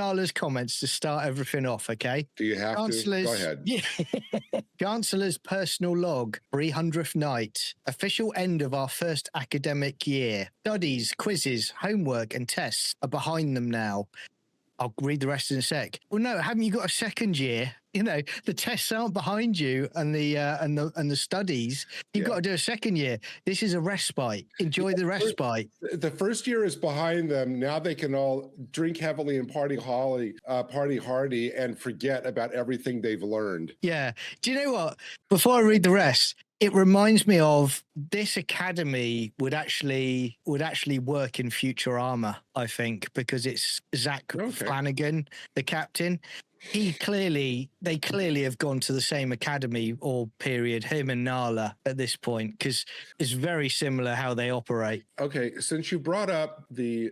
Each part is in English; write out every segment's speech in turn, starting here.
Carla's comments to start everything off, okay? Do you have to? Go ahead. Yeah. Chancellor's personal log, 300th night. Official end of our first academic year. Studies, quizzes, homework, and tests are behind them now. I'll read the rest in a sec. Well, no, haven't you got a second year? You know, the tests aren't behind you, and the studies. You've got to do a second year. This is a respite. Enjoy the respite. The first year is behind them. Now they can all drink heavily and party hardy, and forget about everything they've learned. Yeah. Do you know what? Before I read the rest, it reminds me of this academy would actually work in Futurama, I think, because it's Zach Flanagan, the captain. They clearly have gone to the same academy or period, him and Nala at this point, because it's very similar how they operate. Okay, since you brought up the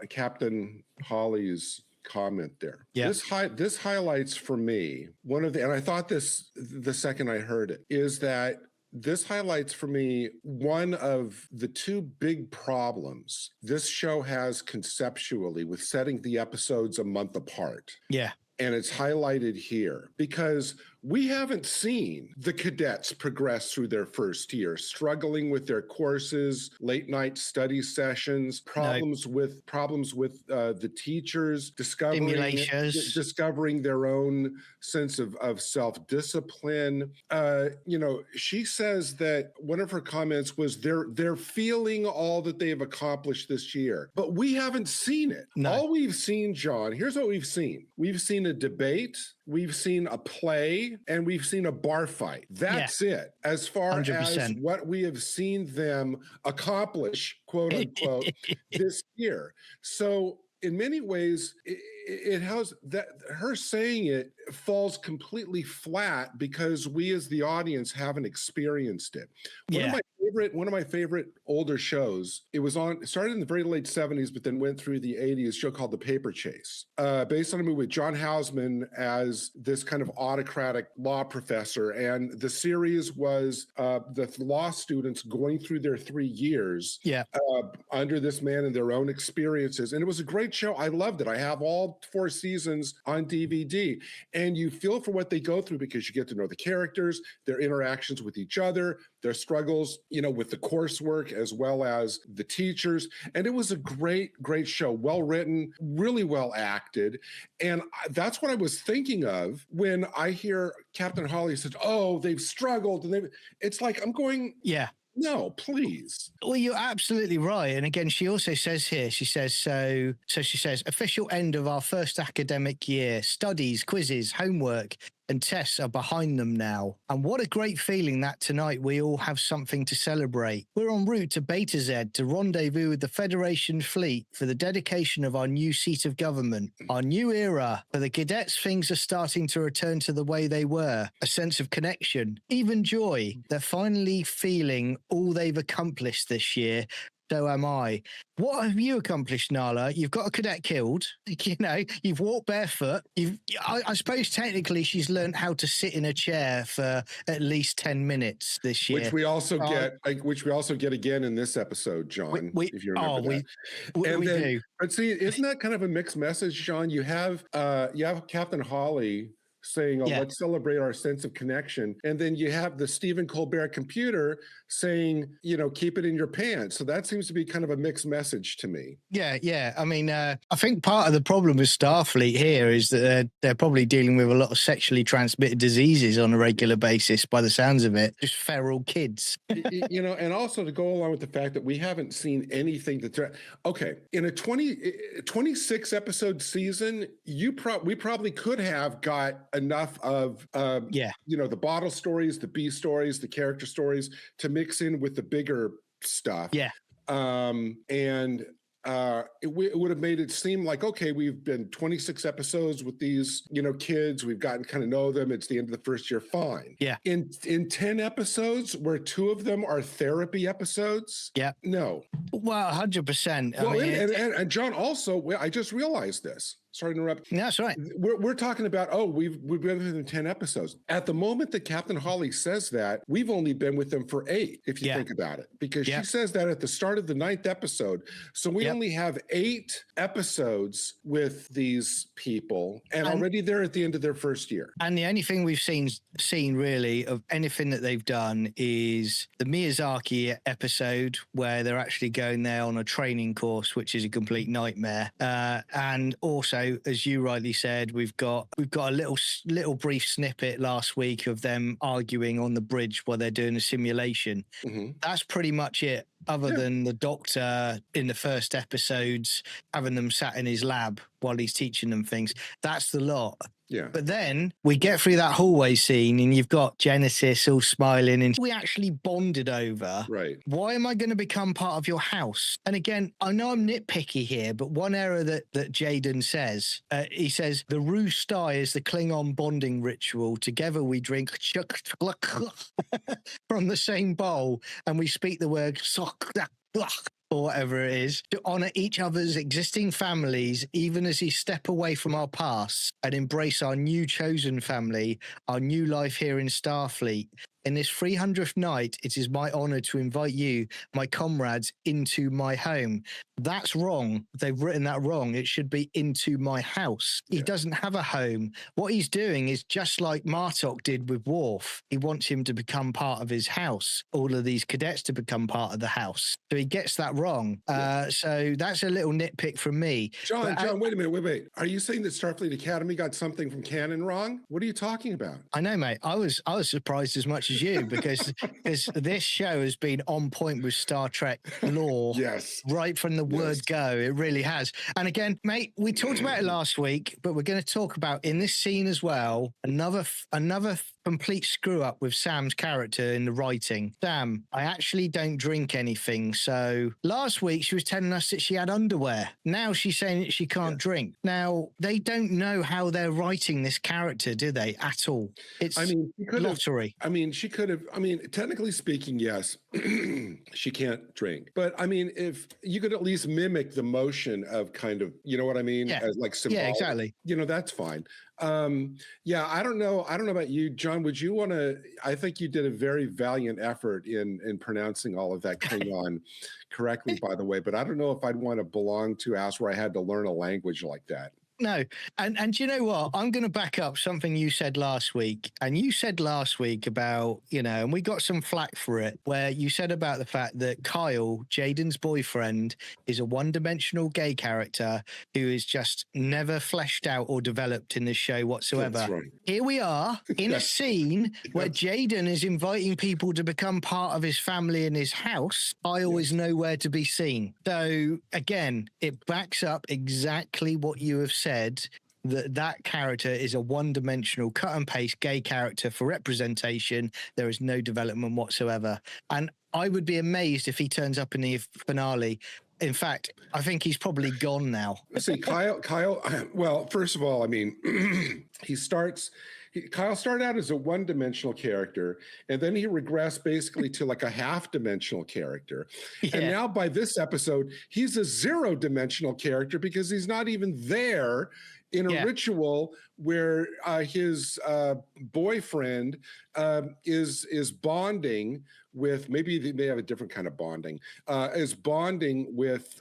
Captain Holly's comment there. Yeah. This highlights for me and I thought this the second I heard it, is that this highlights for me one of the two big problems this show has conceptually with setting the episodes a month apart. Yeah. And it's highlighted here because we haven't seen the cadets progress through their first year, struggling with their courses, late night study sessions, problems with the teachers, discovering their own sense of self-discipline. She says that one of her comments was they're feeling all that they have accomplished this year, but we haven't seen it. No. All we've seen, John, here's what we've seen. We've seen a debate, we've seen a play, and we've seen a bar fight. That's it. As far 100%. As what we have seen them accomplish, quote unquote, this year. So in many ways, it has that her saying it falls completely flat because we as the audience haven't experienced it. One of my favorite older shows, it started in the very late 70s, but then went through the 80s, show called The Paper Chase, based on a movie with John Houseman as this kind of autocratic law professor. And the series was the law students going through their 3 years under this man and their own experiences. And it was a great show. I loved it. I have all 4 seasons on DVD. And you feel for what they go through because you get to know the characters, their interactions with each other, their struggles, with the coursework as well as the teachers. And it was a great, great show. Well written, really well acted. And that's what I was thinking of when I hear Captain Holly said, oh, they've struggled. And it's like, I'm going, no, please. Well, you're absolutely right. And again, she also says here, she says, official end of our first academic year, studies, quizzes, homework, and tests are behind them now. And what a great feeling that tonight we all have something to celebrate. We're en route to Beta Z to rendezvous with the Federation fleet for the dedication of our new seat of government, our new era. For the cadets, things are starting to return to the way they were. A sense of connection, even joy. They're finally feeling all they've accomplished this year. So am I. What have you accomplished, Nala? You've got a cadet killed. You've walked barefoot. I suppose technically she's learned how to sit in a chair for at least 10 minutes this year. Which we also get again in this episode, John. If you remember that. We do. But see, isn't that kind of a mixed message, John? You have Captain Holly saying, let's celebrate our sense of connection. And then you have the Stephen Colbert computer saying, keep it in your pants. So that seems to be kind of a mixed message to me. Yeah. I mean, I think part of the problem with Starfleet here is that they're probably dealing with a lot of sexually transmitted diseases on a regular basis by the sounds of it. Just feral kids. And also to go along with the fact that we haven't seen anything in a 26 episode season, we probably could have got enough of the bottle stories, the B stories, the character stories to mix in with the bigger stuff. It would have made it seem like, okay, we've been 26 episodes with these, kids. We've gotten kind of know them. It's the end of the first year. Fine. Yeah. In 10 episodes where 2 of them are therapy episodes. Yeah. No. Well, 100%. And John, also, I just realized this. sorry to interrupt. That's right. We're talking about, we've been with them 10 episodes. At the moment that Captain Holly says that, we've only been with them for 8, if you think about it, because she says that at the start of the 9th episode. So we only have 8 episodes with these people, and already they're at the end of their first year. And the only thing we've seen really of anything that they've done is the Miyazaki episode where they're actually going there on a training course, which is a complete nightmare. And also, as you rightly said, we've got a little brief snippet last week of them arguing on the bridge while they're doing a simulation. That's pretty much it, other than the Doctor in the first episodes having them sat in his lab while he's teaching them things. That's the lot. Yeah. But then we get through that hallway scene and you've got Genesis all smiling and we actually bonded over, right, why am I going to become part of your house? And again, I know I'm nitpicky here, but one error that Jaden says, he says, the Roostai is the Klingon bonding ritual. Together we drink from the same bowl and we speak the word or whatever it is, to honor each other's existing families, even as we step away from our past and embrace our new chosen family, our new life here in Starfleet. In this 300th night, it is my honor to invite you, my comrades, into my home. That's wrong. They've written that wrong. It should be into my house. He doesn't have a home. What he's doing is just like Martok did with Worf. He wants him to become part of his house, all of these cadets to become part of the house. So he gets that wrong. So that's a little nitpick from me. John, wait a minute. Wait. Are you saying that Starfleet Academy got something from canon wrong? What are you talking about? I know, mate. I was surprised as much as you because this show has been on point with Star Trek lore right from the word go. It really has. And again, mate, we talked about it last week, but we're going to talk about in this scene as well another complete screw up with Sam's character in the writing. Sam, I actually don't drink anything. So last week she was telling us that she had underwear. Now she's saying that she can't drink. Now they don't know how they're writing this character, do they? At all. It's lottery. She could have, technically speaking, yes, she can't drink. But if you could at least mimic the motion of kind of, you know what I mean? Yeah. As like symbolic, yeah, exactly. That's fine. I don't know about you, John. Would you want to? I think you did a very valiant effort in pronouncing all of that Klingon correctly, by the way. But I don't know if I'd want to belong to a house where I had to learn a language like that. No. And you know what? I'm going to back up something you said last week. And you said last week about, and we got some flack for it, where you said about the fact that Kyle, Jaden's boyfriend, is a one-dimensional gay character who is just never fleshed out or developed in this show whatsoever. That's right. Here we are in a scene where Jaden is inviting people to become part of his family in his house. Kyle is nowhere to be seen. So again, it backs up exactly what you have said, that character is a one-dimensional cut and paste gay character for representation. There is no development whatsoever. And I would be amazed if he turns up in the finale. In fact, I think he's probably gone now. See, Kyle, well, first of all, Kyle started out as a one-dimensional character, and then he regressed basically to like a half-dimensional character. Yeah. And now by this episode, he's a zero-dimensional character because he's not even there in a ritual where his boyfriend is bonding with, maybe they have a different kind of bonding, is bonding with,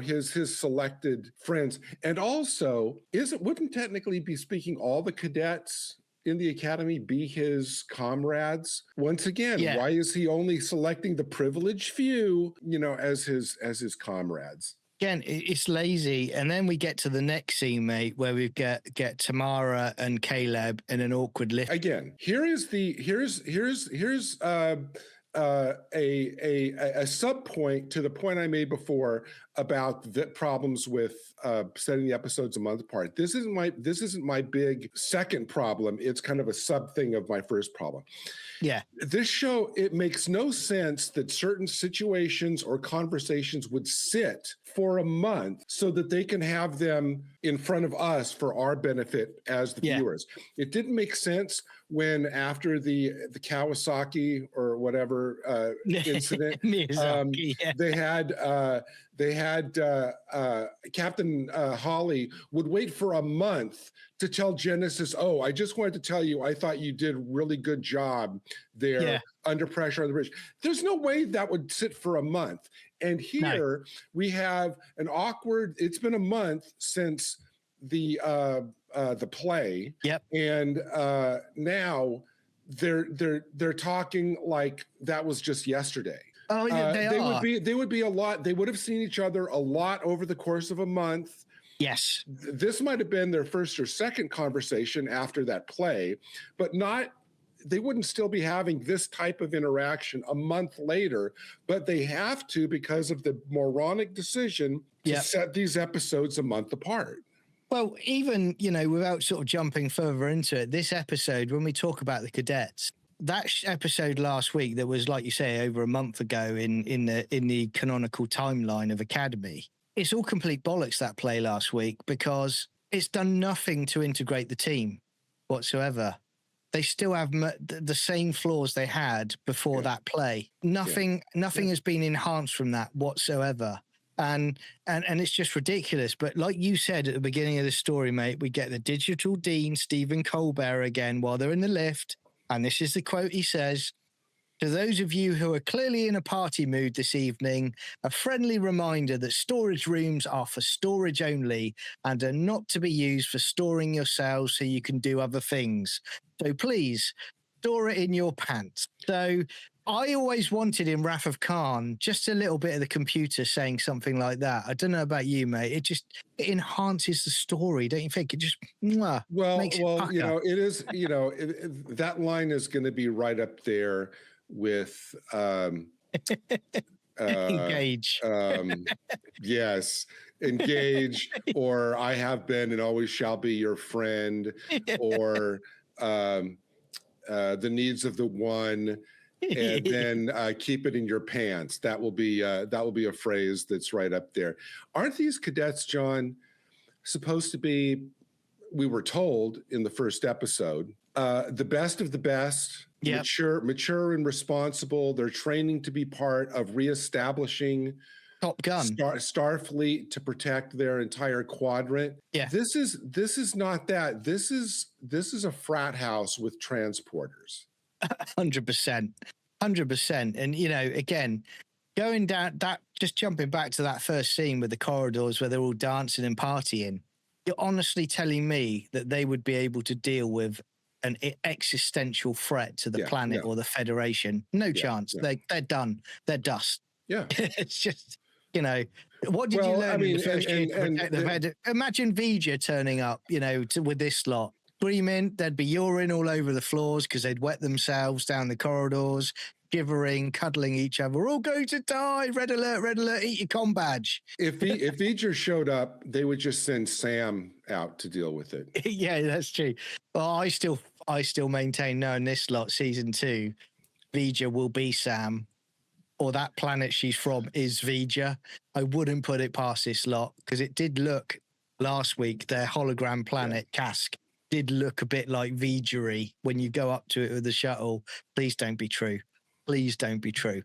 his selected friends. And also, wouldn't technically be speaking all the cadets in the academy be his comrades? Once again, why is he only selecting the privileged few, as his comrades? Again, it's lazy. And then we get to the next scene, mate, where we get Tamara and Caleb in an awkward lift. Again, here's a sub point to the point I made before about the problems with setting the episodes a month apart. This isn't my big second problem. It's kind of a sub thing of my first problem. Yeah. This show, it makes no sense that certain situations or conversations would sit for a month so that they can have them in front of us for our benefit as the viewers. It didn't make sense when after the Kawasaki or whatever incident, they they had Captain Holly would wait for a month to tell Genesis, "Oh, I just wanted to tell you, I thought you did a really good job there under pressure on the bridge." There's no way that would sit for a month. And here we have an awkward. It's been a month since the play, and now they're talking like that was just yesterday. Oh, they would be a lot. They would have seen each other a lot over the course of a month. Yes. This might have been their first or second conversation after that play, but they wouldn't still be having this type of interaction a month later, but they have to because of the moronic decision to set these episodes a month apart. Well, even, without sort of jumping further into it, this episode, when we talk about the cadets, that episode last week that was, like you say, over a month ago in the canonical timeline of Academy, it's all complete bollocks, that play last week, because it's done nothing to integrate the team whatsoever. They still have the same flaws they had before that play. Nothing has been enhanced from that whatsoever. And it's just ridiculous. But like you said at the beginning of the story, mate, we get the digital dean, Stephen Colbert, again while they're in the lift. And this is the quote he says: "To those of you who are clearly in a party mood this evening, a friendly reminder that storage rooms are for storage only and are not to be used for storing yourselves so you can do other things. So please, store it in your pants." So I always wanted in Wrath of Khan just a little bit of the computer saying something like that. I don't know about you, mate. It enhances the story, don't you think? It just makes it pucker. It is. That line is going to be right up there with Engage. Yes, engage, or I have been and always shall be your friend, or the needs of the one. And then keep it in your pants. That will be a phrase that's right up there. Aren't these cadets, John, supposed to be, we were told in the first episode, the best of the best, mature and responsible. They're training to be part of reestablishing Top Gun Starfleet to protect their entire quadrant. Yeah. This is not that. This is a frat house with transporters. 100%. And, again, going down that, just jumping back to that first scene with the corridors where they're all dancing and partying, you're honestly telling me that they would be able to deal with an existential threat to the planet or the Federation? No chance. Yeah. They're done. They're dust. Yeah. It's just, what did you learn in the first year to protect the Fed? Imagine V'Ger turning up, with this lot. Screaming, there'd be urine all over the floors because they'd wet themselves down the corridors, shivering, cuddling each other. We're all going to die. Red alert, eat your comm badge. If V'Ger showed up, they would just send Sam out to deal with it. Yeah, that's true. Well, I still maintain, no, in this lot, season 2, V'Ger will be Sam, or that planet she's from is V'Ger. I wouldn't put it past this lot because it did look last week, their hologram planet, Kask, did look a bit like V'Ger-y when you go up to it with the shuttle. Please don't be true. Please don't be true.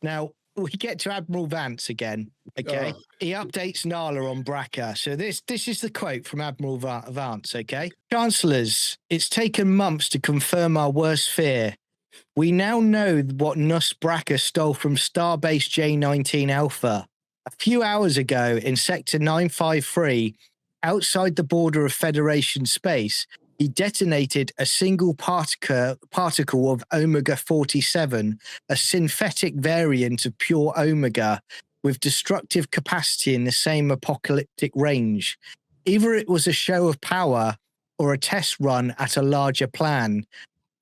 Now, we get to Admiral Vance again, okay? He updates Nala on Braca. So this is the quote from Admiral Vance, okay? "Chancellors, it's taken months to confirm our worst fear. We now know what Nus Braca stole from Starbase J19 Alpha. A few hours ago in Sector 953, outside the border of Federation space, he detonated a single particle of Omega-47, a synthetic variant of pure Omega, with destructive capacity in the same apocalyptic range. Either it was a show of power or a test run at a larger plan.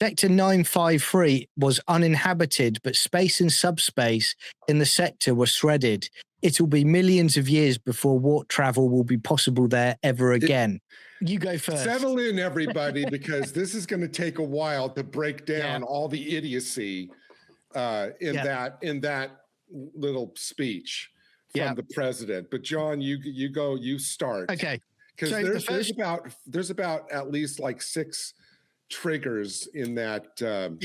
Sector 953 was uninhabited, but space and subspace in the sector were shredded. It will be millions of years before warp travel will be possible there ever again." You go first. Settle in, everybody, because this is going to take a while to break down all the idiocy in that little speech from the president. But John, you go, you start. Okay. Because there's about at least like 6 triggers in that. So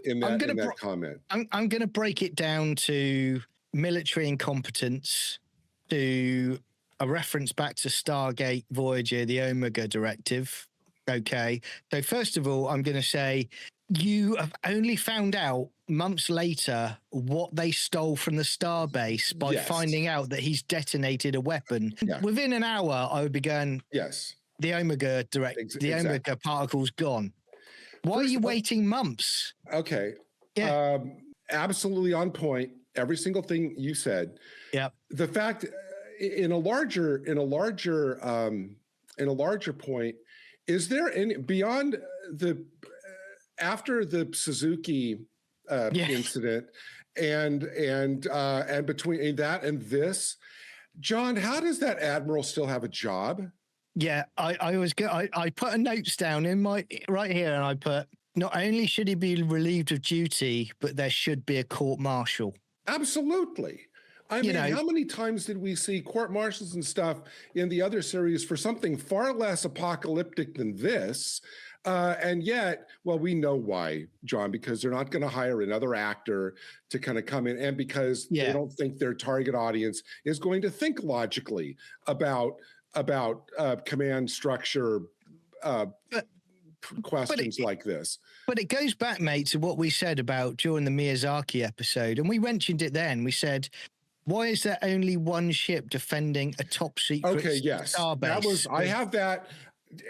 in that comment. I'm going to break it down to military incompetence to a reference back to Stargate Voyager, the Omega Directive. Okay. So first of all, I'm going to say you have only found out months later what they stole from the starbase by finding out that he's detonated a weapon. Yeah. Within an hour, I would be going, yes, the Omega Omega particle's gone. Why are you waiting months? Okay. Yeah. Absolutely on point. Every single thing you said. Yeah. The fact in a larger point, is there any beyond the after the Suzuki incident and between that and this, John, how does that admiral still have a job? Yeah, I put a notes down in my right here, and I put, not only should he be relieved of duty, but there should be a court martial. Absolutely. I mean, how many times did we see court martials and stuff in the other series for something far less apocalyptic than this? And yet, well, we know why, John, because they're not going to hire another actor to kind of come in, and because they don't think their target audience is going to think logically about command structure questions like this. But it goes back, mate, to what we said about during the Miyazaki episode, and we mentioned it then. We said, why is there only one ship defending a top secret starbase? That was, I have that,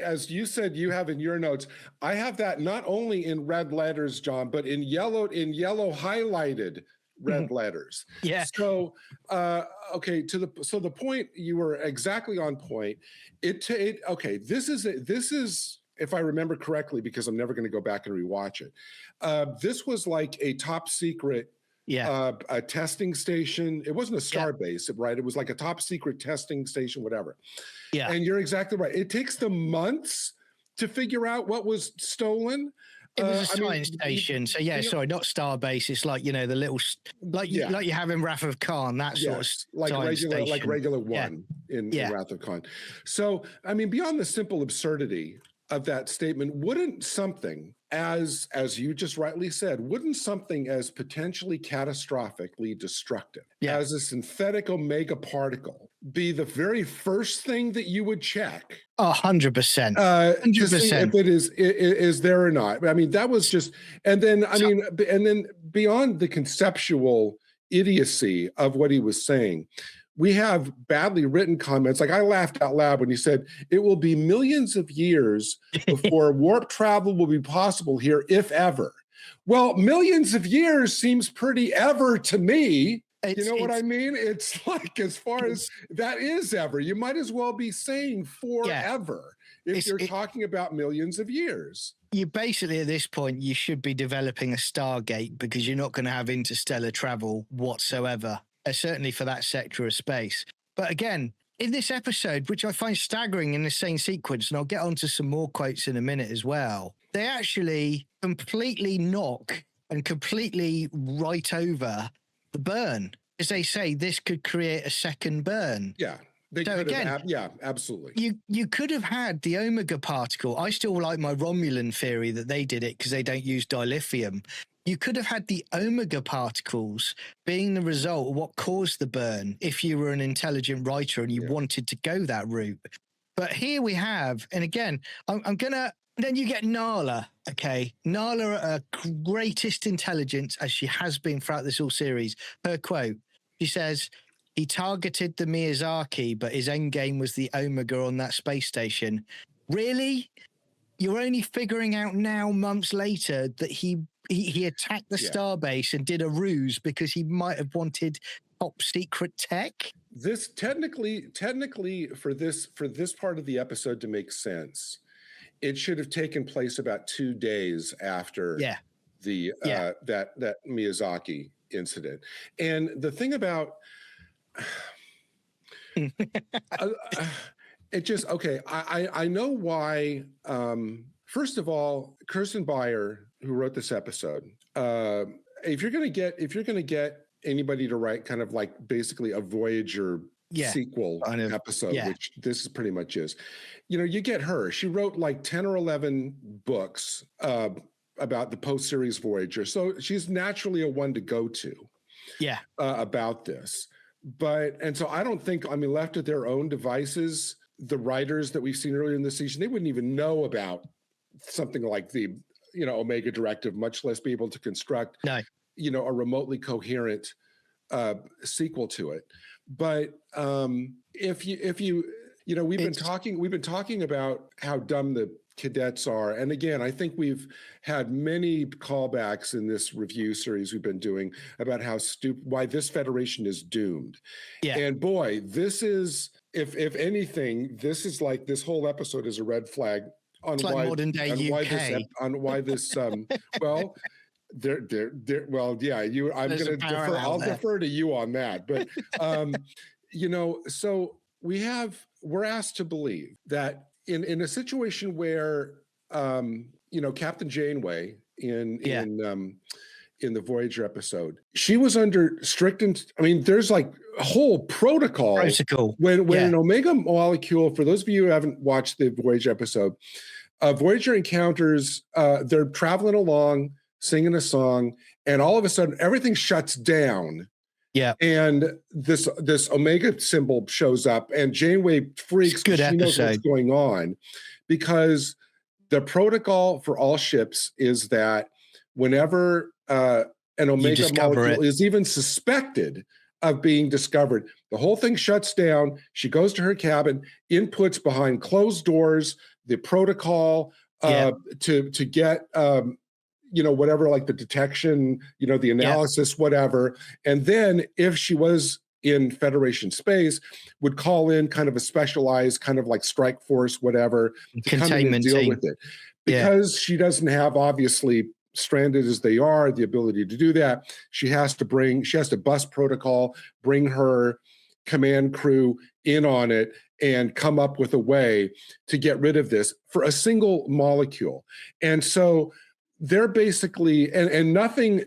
as you said, you have in your notes. I have that not only in red letters, John, but in yellow highlighted red letters. Yeah. So, okay, so the point, you were exactly on point. This is, if I remember correctly, because I'm never going to go back and rewatch it. This was like a top secret a testing station. It wasn't a star base, right? It was like a top secret testing station, whatever. Yeah. And you're exactly right. It takes them months to figure out what was stolen. It was a science station. So sorry, not star base. It's like, the little, like you have in Wrath of Khan, that sort of like regular one in Wrath of Khan. So, I mean, beyond the simple absurdity of that statement, wouldn't something as you just rightly said, wouldn't something as potentially catastrophically destructive as a synthetic omega particle be the very first thing that you would check? 100%. 100%. To see if it is there or not. I mean, that was just, and then beyond the conceptual idiocy of what he was saying, we have badly written comments. Like, I laughed out loud when he said, it will be millions of years before warp travel will be possible here, if ever. Well, millions of years seems pretty ever to me. You know what I mean? It's like, as far as that is ever, you might as well be saying forever if you're talking about millions of years. You basically, at this point, you should be developing a Stargate, because you're not going to have interstellar travel whatsoever. Certainly for that sector of space. But again, in this episode, which I find staggering in the same sequence, and I'll get onto some more quotes in a minute as well, they actually completely knock and completely write over the burn. As they say, this could create a second burn. Yeah. Absolutely. You could have had the Omega particle. I still like my Romulan theory that they did it because they don't use dilithium. You could have had the Omega particles being the result of what caused the burn if you were an intelligent writer and you wanted to go that route. But here we have, and again, I'm going to, then you get Nala, okay? Nala, greatest intelligence, as she has been throughout this whole series. Her quote, she says, he targeted the Miyazaki, but his end game was the Omega on that space station. Really? You're only figuring out now, months later, that he attacked the starbase and did a ruse because he might have wanted top secret tech. This technically for this part of the episode to make sense, it should have taken place about 2 days after the that Miyazaki incident. And the thing about it just, okay, I know why. First of all, Kirsten Beyer, who wrote this episode, if you're gonna get anybody to write kind of like basically a Voyager sequel episode, which this is pretty much is, you get her. She wrote like 10 or 11 books about the post-series Voyager, so she's naturally a one to go to. Yeah. About this. And so I don't think, I mean, left to their own devices, the writers that we've seen earlier in the season, they wouldn't even know about something like the, Omega Directive, much less be able to construct, No. A remotely coherent sequel to it. But if you we've been talking about how dumb the cadets are, and again, I think we've had many callbacks in this review series we've been doing about how why this Federation is doomed. Yeah. And boy, this is, if anything, this is like, this whole episode is a red flag on it's like modern day UK. Why this well. Well, yeah, I'll defer to you on that. But, so we're asked to believe that in a situation where, Captain Janeway in the Voyager episode, she was under strict, there's like a whole protocol. When an Omega molecule, for those of you who haven't watched the Voyager episode, Voyager encounters, they're traveling along, singing a song, and all of a sudden everything shuts down. Yeah. And this Omega symbol shows up, and Janeway freaks because she knows what's going on, because the protocol for all ships is that whenever an Omega molecule is even suspected of being discovered, the whole thing shuts down. She goes to her cabin, inputs behind closed doors the protocol to get whatever, like the detection, the analysis, whatever. And then if she was in Federation space, would call in kind of a specialized kind of like strike force, whatever, to come in and deal with it. Because she doesn't have, obviously, stranded as they are, the ability to do that, she has to bust protocol, bring her command crew in on it, and come up with a way to get rid of this for a single molecule. And so they're basically, and nothing,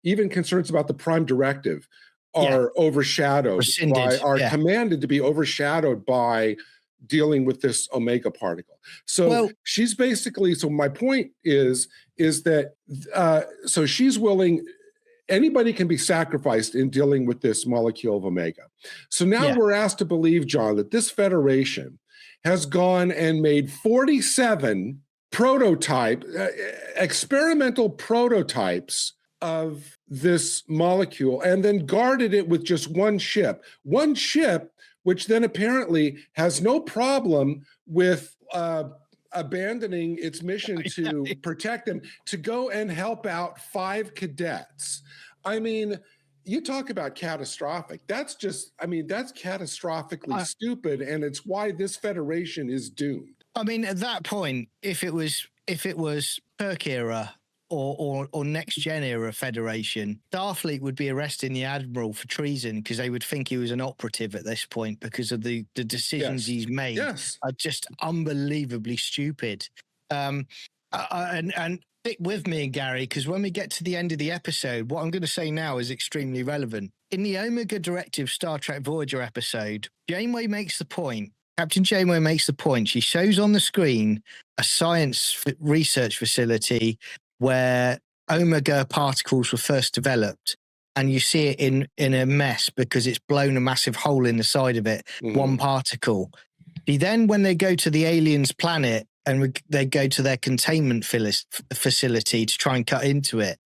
even concerns about the Prime Directive are overshadowed commanded to be overshadowed by dealing with this Omega particle. So she's basically, so my point is that, so she's willing, anybody can be sacrificed in dealing with this molecule of Omega. So now we're asked to believe, John, that this Federation has gone and made 47 experimental prototypes of this molecule, and then guarded it with just one ship, which then apparently has no problem with abandoning its mission to protect them, to go and help out 5 cadets. I mean, you talk about catastrophic. That's catastrophically stupid, and it's why this Federation is doomed. I mean, at that point, if it was Kirk era or next gen era Federation, Starfleet would be arresting the Admiral for treason, because they would think he was an operative at this point because of the decisions he's made are just unbelievably stupid. And stick with me, Gary, because when we get to the end of the episode, what I'm going to say now is extremely relevant. In the Omega Directive Star Trek Voyager episode, Janeway makes the point. Captain Janeway makes the point. She shows on the screen a science research facility where Omega particles were first developed. And you see it in a mess because it's blown a massive hole in the side of it, one particle. Then when they go to the aliens' planet and they go to their containment facility to try and cut into it,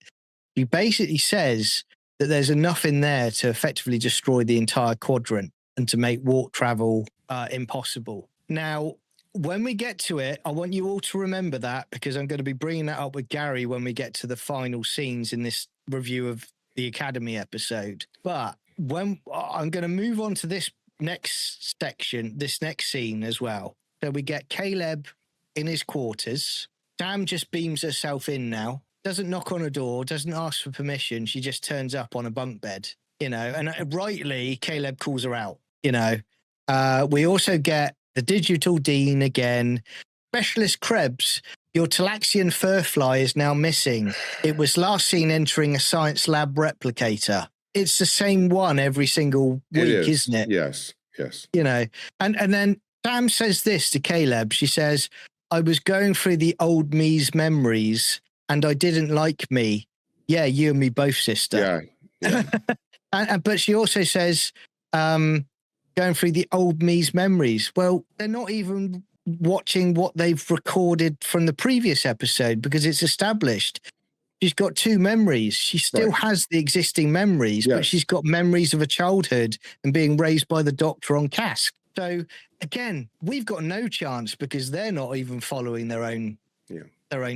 he basically says that there's enough in there to effectively destroy the entire quadrant and to make warp travel impossible. Now, when we get to it, I want you all to remember that, because I'm going to be bringing that up with Gary when we get to the final scenes in this review of the Academy episode. But when I'm going to move on to this next section, this next scene as well. So we get Caleb in his quarters. Sam just beams herself in now. Doesn't knock on a door, doesn't ask for permission. She just turns up on a bunk bed, and rightly, Caleb calls her out, We also get the digital dean again. Specialist Krebs, your Talaxian fur fly is now missing. It was last seen entering a science lab replicator. It's the same one every single week, isn't it? Yes. And then Sam says this to Caleb. She says, I was going through the old me's memories, and I didn't like me. Yeah, you and me both, sister. Yeah. But she also says, going through the old me's memories. Well, they're not even watching what they've recorded from the previous episode because it's established. She's got two memories. She still has the existing memories, but she's got memories of a childhood and being raised by the Doctor on Cask. So again, we've got no chance because they're not even following their own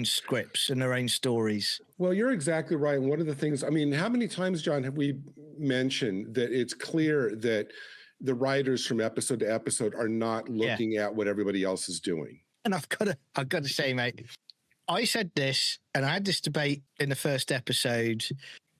scripts and their own stories. Well, you're exactly right. And one of the things, I mean, how many times, John, have we mentioned that it's clear that the writers from episode to episode are not looking at what everybody else is doing? And I've got to say, mate, I said this, and I had this debate in the first episode,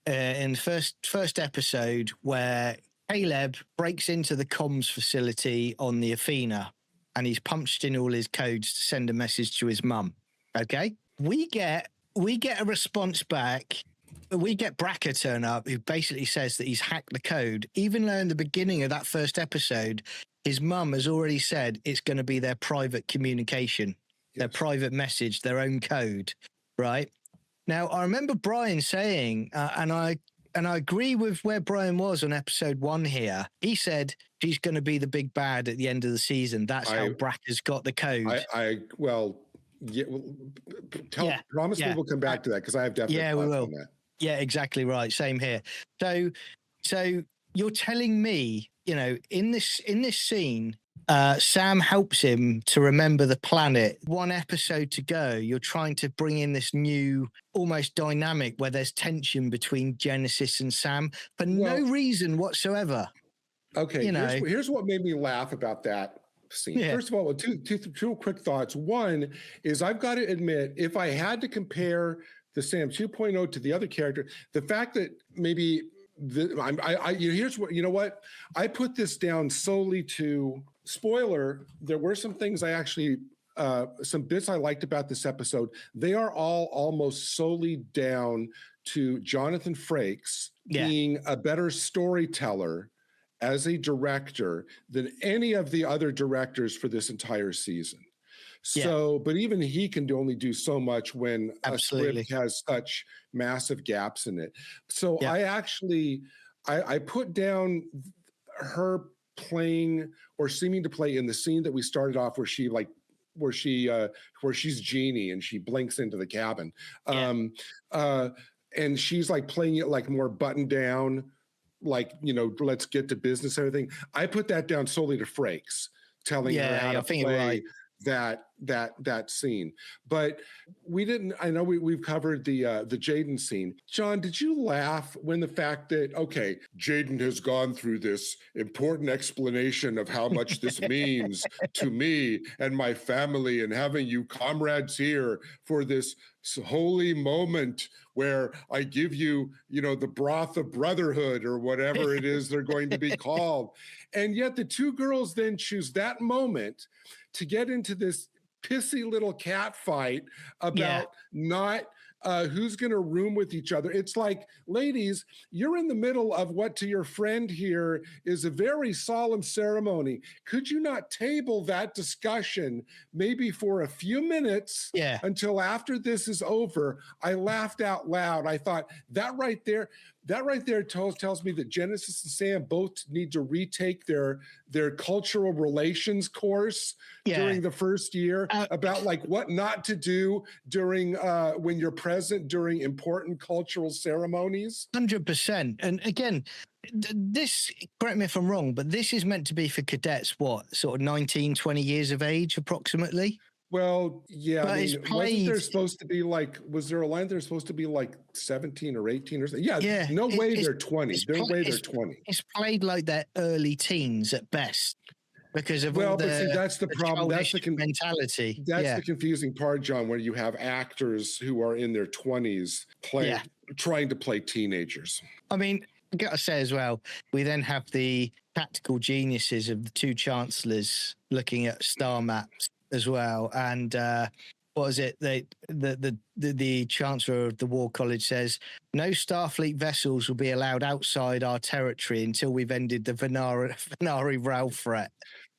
first episode where Caleb breaks into the comms facility on the Athena, and he's punched in all his codes to send a message to his mum. Okay, we get a response back. We get Bracker turn up, who basically says that he's hacked the code, even though in the beginning of that first episode, his mum has already said it's going to be their private communication. Their private message, their own code, right? Now, I remember Brian saying, and I agree with where Brian was on episode 1 here. He said she's going to be the big bad at the end of the season. That's how Bracker's got the code. Promise me we'll come back to that because I have definitely thoughts on that. Yeah, exactly right. Same here. So you're telling me, in this scene, Sam helps him to remember the planet. One episode to go, you're trying to bring in this new almost dynamic where there's tension between Genesis and Sam for no reason whatsoever. Okay, here's what made me laugh about that scene. First of all, two quick thoughts. One is I've got to admit, if I had to compare the Sam 2.0 to the other character, the fact that maybe here's what, I put this down solely to spoiler. There were some things I actually, some bits I liked about this episode. They are all almost solely down to Jonathan Frakes being a better storyteller as a director than any of the other directors for this entire season. So, but even he can only do so much when a script has such massive gaps in it. So I put down her playing or seeming to play in the scene that we started off where she's Jeannie and she blinks into the cabin. And she's like playing it like more buttoned down, like, let's get to business and everything. I put that down solely to Frakes telling her how to play that scene. But we didn't, I know we've covered the Jaden scene. John, did you laugh when the fact that, okay, Jaden has gone through this important explanation of how much this means to me and my family, and having you comrades here for this holy moment where I give you, the broth of brotherhood or whatever it is they're going to be called. And yet the two girls then choose that moment to get into this pissy little cat fight about not who's going to room with each other. It's like, ladies, you're in the middle of what to your friend here is a very solemn ceremony. Could you not table that discussion maybe for a few minutes until after this is over? I laughed out loud. I thought that right there tells me that Genesis and Sam both need to retake their cultural relations course during the first year about like what not to do during when you're present during important cultural ceremonies. 100%. And again, this, correct me if I'm wrong, but this is meant to be for cadets, what, sort of 19, 20 years of age approximately? Well, yeah. But wasn't there supposed to be like, was there a line they're supposed to be like 17 or 18 or something? Yeah, no way they're 20. No way they're 20. It's played like they're early teens at best because of all the, but see, that's the problem. That's the mentality. That's the confusing part, John, where you have actors who are in their 20s trying to play teenagers. I mean, I gotta say as well, we then have the tactical geniuses of the two chancellors looking at star maps as well, and what is it? The chancellor of the War College says no Starfleet vessels will be allowed outside our territory until we've ended the Venari Rail threat.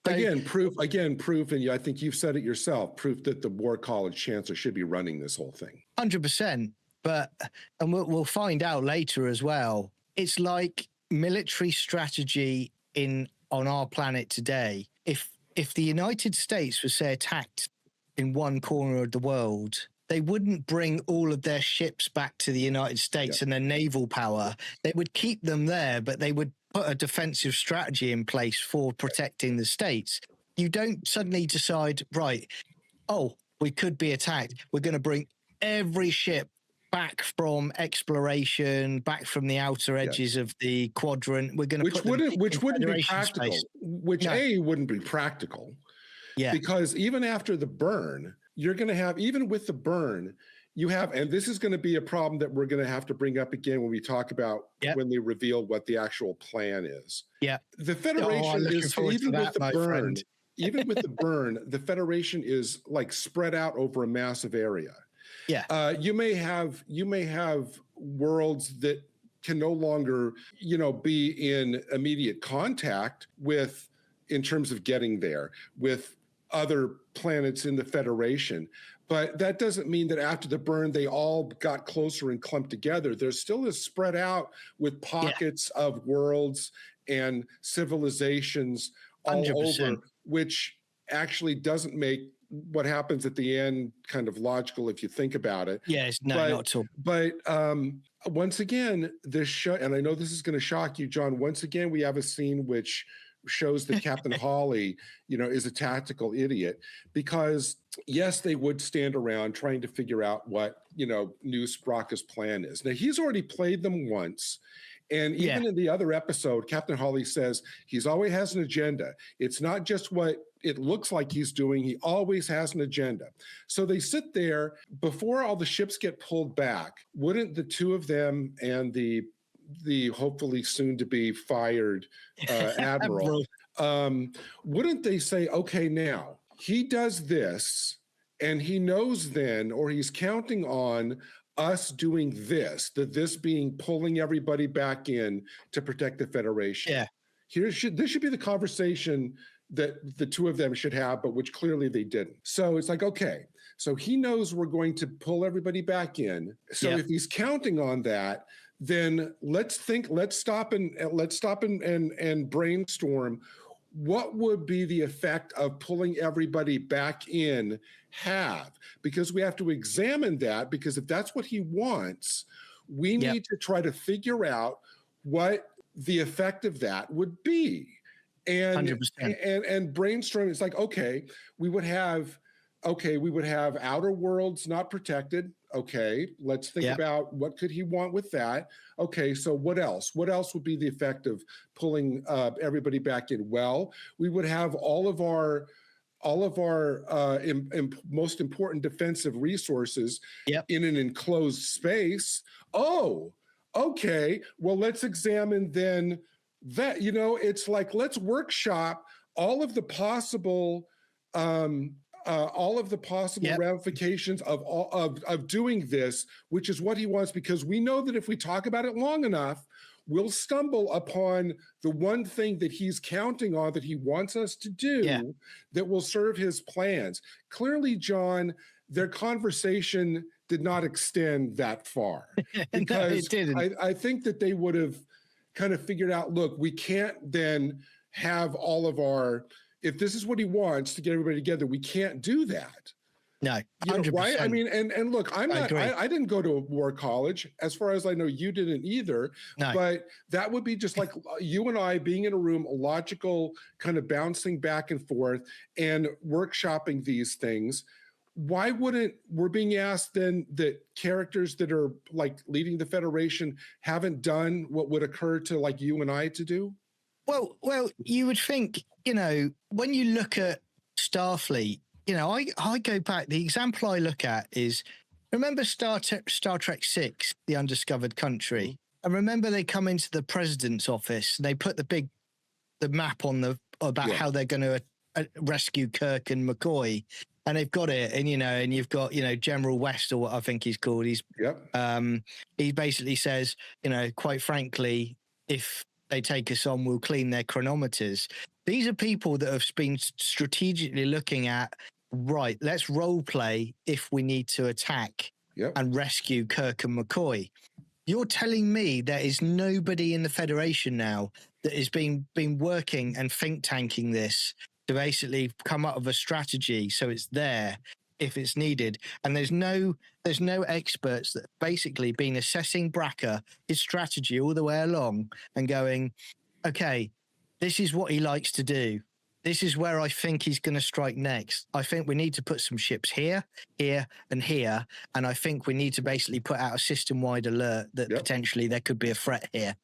Again, proof, and I think you've said it yourself, proof that the War College Chancellor should be running this whole thing. 100%. But, and we'll find out later as well, it's like military strategy on our planet today. If the United States was, say, attacked in one corner of the world, they wouldn't bring all of their ships back to the United States and their naval power. They would keep them there, but they would put a defensive strategy in place for protecting the states. You don't suddenly decide, right, oh, we could be attacked. We're going to bring every ship back from exploration, back from the outer edges of the quadrant. We're going to which wouldn't be practical. Space. Wouldn't be practical. Yeah. Because even after the burn, you're going to have, even with the burn, you have, and this is going to be a problem that we're going to have to bring up again when we talk about when they reveal what the actual plan is. Yeah. The Federation is, even with the burn, even with the burn, the Federation is like spread out over a massive area. Yeah. You may have worlds that can no longer, be in immediate contact with, in terms of getting there, with other planets in the Federation. But that doesn't mean that after the burn, they all got closer and clumped together. There's still is spread out with pockets of worlds and civilizations all 100%. over, which actually doesn't make what happens at the end kind of logical if you think about it. Yes, not at all. But once again, this show, and I know this is going to shock you, John, once again, we have a scene which shows that Captain Hawley, is a tactical idiot, because yes, they would stand around trying to figure out what, new Sprocka's plan is. Now, he's already played them once. And even in the other episode, Captain Hawley says he's always has an agenda. It's not just what it looks like he's doing. He always has an agenda. So they sit there before all the ships get pulled back. Wouldn't the two of them and the hopefully soon to be fired admiral, wouldn't they say, okay, now he does this and he knows then, or he's counting on us doing this, this being pulling everybody back in to protect the Federation. Yeah. This should be the conversation that the two of them should have, but which clearly they didn't. So it's like, okay, so he knows we're going to pull everybody back in. So if he's counting on that, then let's stop and brainstorm what would be the effect of pulling everybody back in have, because we have to examine that, because if that's what he wants, we need to try to figure out what the effect of that would be. And 100%. and brainstorm, it's like, okay, we would have outer worlds not protected. Okay, let's think about what could he want with that. Okay, so what else? What else would be the effect of pulling everybody back in? Well, we would have all of our most important defensive resources in an enclosed space. Oh, okay. Well, let's examine then that, it's like, let's workshop all of the possible ramifications of doing this, which is what he wants, because we know that if we talk about it long enough, we'll stumble upon the one thing that he's counting on that he wants us to do that will serve his plans. Clearly, John, their conversation did not extend that far, because no, it didn't. I think that they would have kind of figured out, look, we can't then have all of our, if this is what he wants to get everybody together, we can't do that. No, 100%. Right? I mean, and look, I didn't go to war college. As far as I know, you didn't either. No. But that would be just like you and I being in a room, logical kind of bouncing back and forth and workshopping these things. Why wouldn't we're being asked then that characters that are like leading the Federation haven't done what would occur to like you and I to do? Well, you would think, when you look at Starfleet, I go back, the example I look at is, remember Star Trek 6, The Undiscovered Country? And remember they come into the president's office and they put the map on about how they're going to rescue Kirk and McCoy. And they've got it, and and you've got General West, or what I think he's called. He basically says, quite frankly, if they take us on, we'll clean their chronometers. These are people that have been strategically looking at, right, let's role play if we need to attack and rescue Kirk and McCoy. You're telling me there is nobody in the Federation now that has been working and think tanking this to basically come up with a strategy so it's there if it's needed. And there's no experts that have basically been assessing Bracker, his strategy all the way along and going, okay, this is what he likes to do. This is where I think he's going to strike next. I think we need to put some ships here, here, and here. And I think we need to basically put out a system-wide alert that potentially there could be a threat here.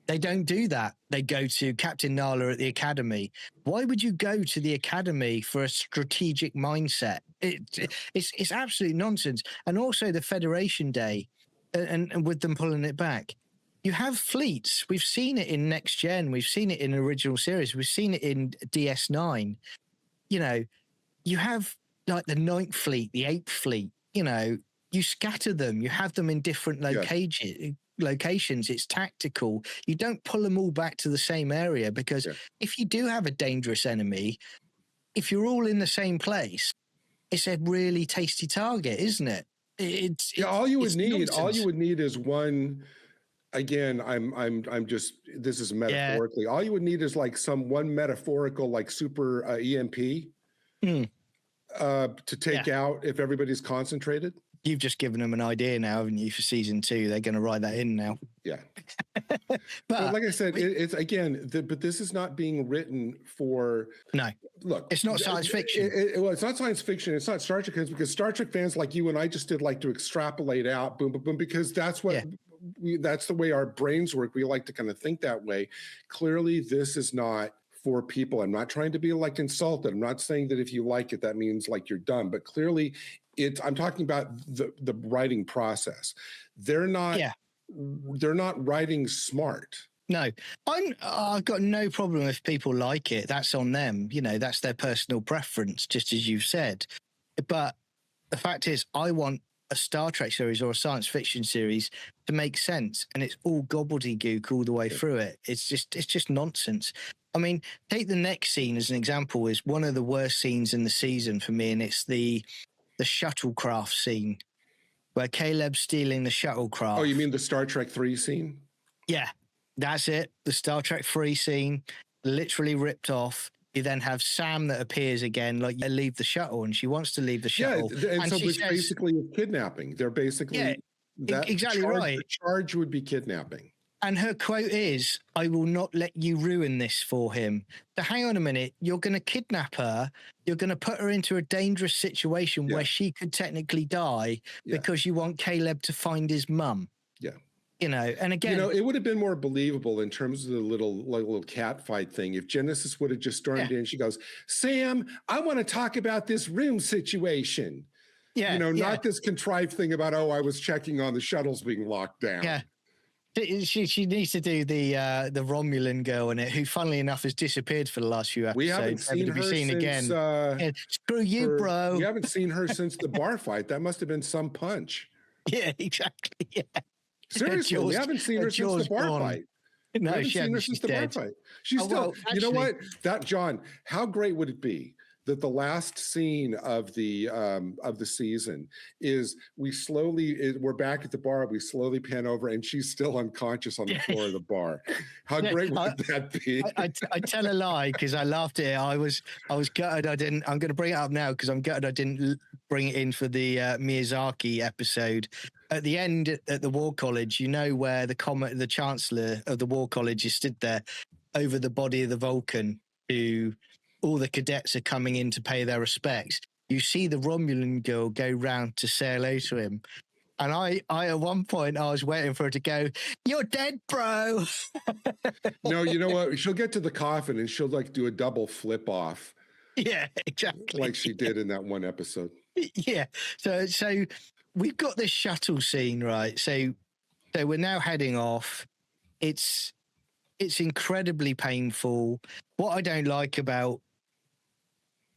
They don't do that. They go to Captain Nala at the Academy. Why would you go to the Academy for a strategic mindset? It's absolute nonsense. And also the Federation Day and with them pulling it back. You have fleets. We've seen it in Next Gen. We've seen it in original series. We've seen it in DS9. You know, you have like the 9th Fleet, the 8th Fleet. You know, you scatter them. You have them in different locations. It's tactical. You don't pull them all back to the same area because if you do have a dangerous enemy, if you're all in the same place, it's a really tasty target, isn't it? All you would need is one. Again, I'm just, this is metaphorically. All you would need is like one metaphorical, like super EMP to take out if everybody's concentrated. You've just given them an idea now, haven't you, for season 2? They're going to write that in now. Yeah. but like I said, it's again, but this is not being written for. No. Look, it's not science fiction. Well, it's not science fiction. It's not Star Trek because Star Trek fans like you and I just did like to extrapolate out, boom, boom, boom, because that's what. That's the way our brains work. We like to kind of think that way. Clearly, this is not for people. I'm not trying to be like insulted. I'm not saying that if you like it, that means like you're dumb. But clearly, I'm talking about the writing process. They're not writing smart. No, I've got no problem if people like it. That's on them. You know, that's their personal preference, just as you've said. But the fact is, I want a Star Trek series or a science fiction series to make sense, and it's all gobbledygook all the way through it. It's just nonsense. I mean, take the next scene as an example. Is one of the worst scenes in the season for me, and it's the shuttlecraft scene where Caleb's stealing the shuttlecraft. Oh, you mean the Star Trek 3 scene? Yeah, that's it. The Star Trek 3 scene, literally ripped off. You then have Sam that appears again, like, leave the shuttle, and she wants to leave the shuttle. Yeah, and so it's basically kidnapping. They're basically exactly right. The charge would be kidnapping. And her quote is, "I will not let you ruin this for him." So hang on a minute, you're going to kidnap her. You're going to put her into a dangerous situation where she could technically die because you want Caleb to find his mum. Yeah. You know, and again, it would have been more believable in terms of the little cat fight thing if Genesis would have just stormed in. She goes, "Sam, I want to talk about this room situation." Yeah, not this contrived thing about, I was checking on the shuttles being locked down. Yeah, she needs to do the Romulan girl in it, who, funnily enough, has disappeared for the last few episodes. We haven't seen her since, again. Screw you, bro. We haven't seen her since the bar fight. That must have been some punch. Yeah, exactly. Yeah. Seriously, we haven't seen her since the bar fight. No, we haven't seen her since the bar fight. She's still, you know what? John, how great would it be that the last scene of the season is we're back at the bar, we slowly pan over, and she's still unconscious on the floor of the bar. How great would that be? I tell a lie because I laughed at it. I was gutted I didn't. I'm going to bring it up now because I'm gutted I didn't bring it in for the Miyazaki episode. At the end at the War College, where the Chancellor of the War College is stood there over the body of the Vulcan, who all the cadets are coming in to pay their respects. You see the Romulan girl go round to say hello to him. And I at one point, I was waiting for her to go, "You're dead, bro." No, you know what? She'll get to the coffin and she'll do a double flip off. Yeah, exactly. Like she did in that one episode. Yeah. So we've got this shuttle scene, right? So we're now heading off. It's incredibly painful. What I don't like about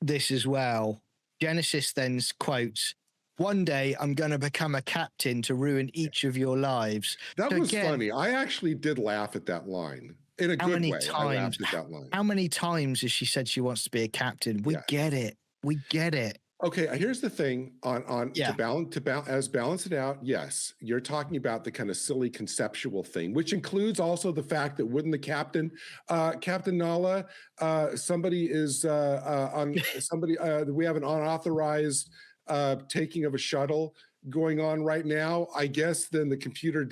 this as well, Genesis then quotes, "One day I'm going to become a captain to ruin each of your lives." That was funny. I actually did laugh at that line. In a How good many way. I times? laughed at that line. How many times has she said she wants to be a captain? We Yes. get it. We get it. Okay, here's the thing on Yeah. balance it out. Yes, you're talking about the kind of silly conceptual thing, which includes also the fact that wouldn't the Captain Nala, somebody is on somebody we have an unauthorized taking of a shuttle going on right now. I guess then the computer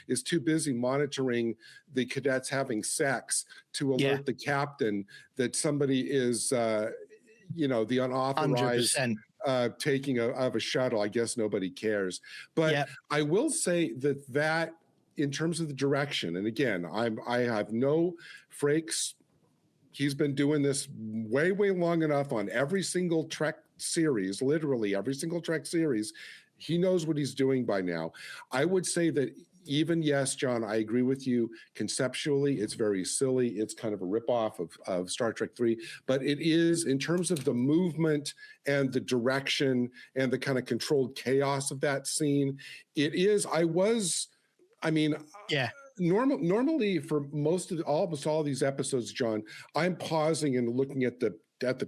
is too busy monitoring the cadets having sex to alert the captain that somebody is the unauthorized 100%. taking of a shuttle. I guess nobody cares. But I will say that in terms of the direction, and again, I have no Frakes. He's been doing this way long enough on every single Trek series, literally every single Trek series. He knows what he's doing by now. I would say that even, yes, John, I agree with you. Conceptually, it's very silly. It's kind of a ripoff of Star Trek 3, but it is, in terms of the movement and the direction and the kind of controlled chaos of that scene, it is, normally for almost all of these episodes, John, I'm pausing and looking at the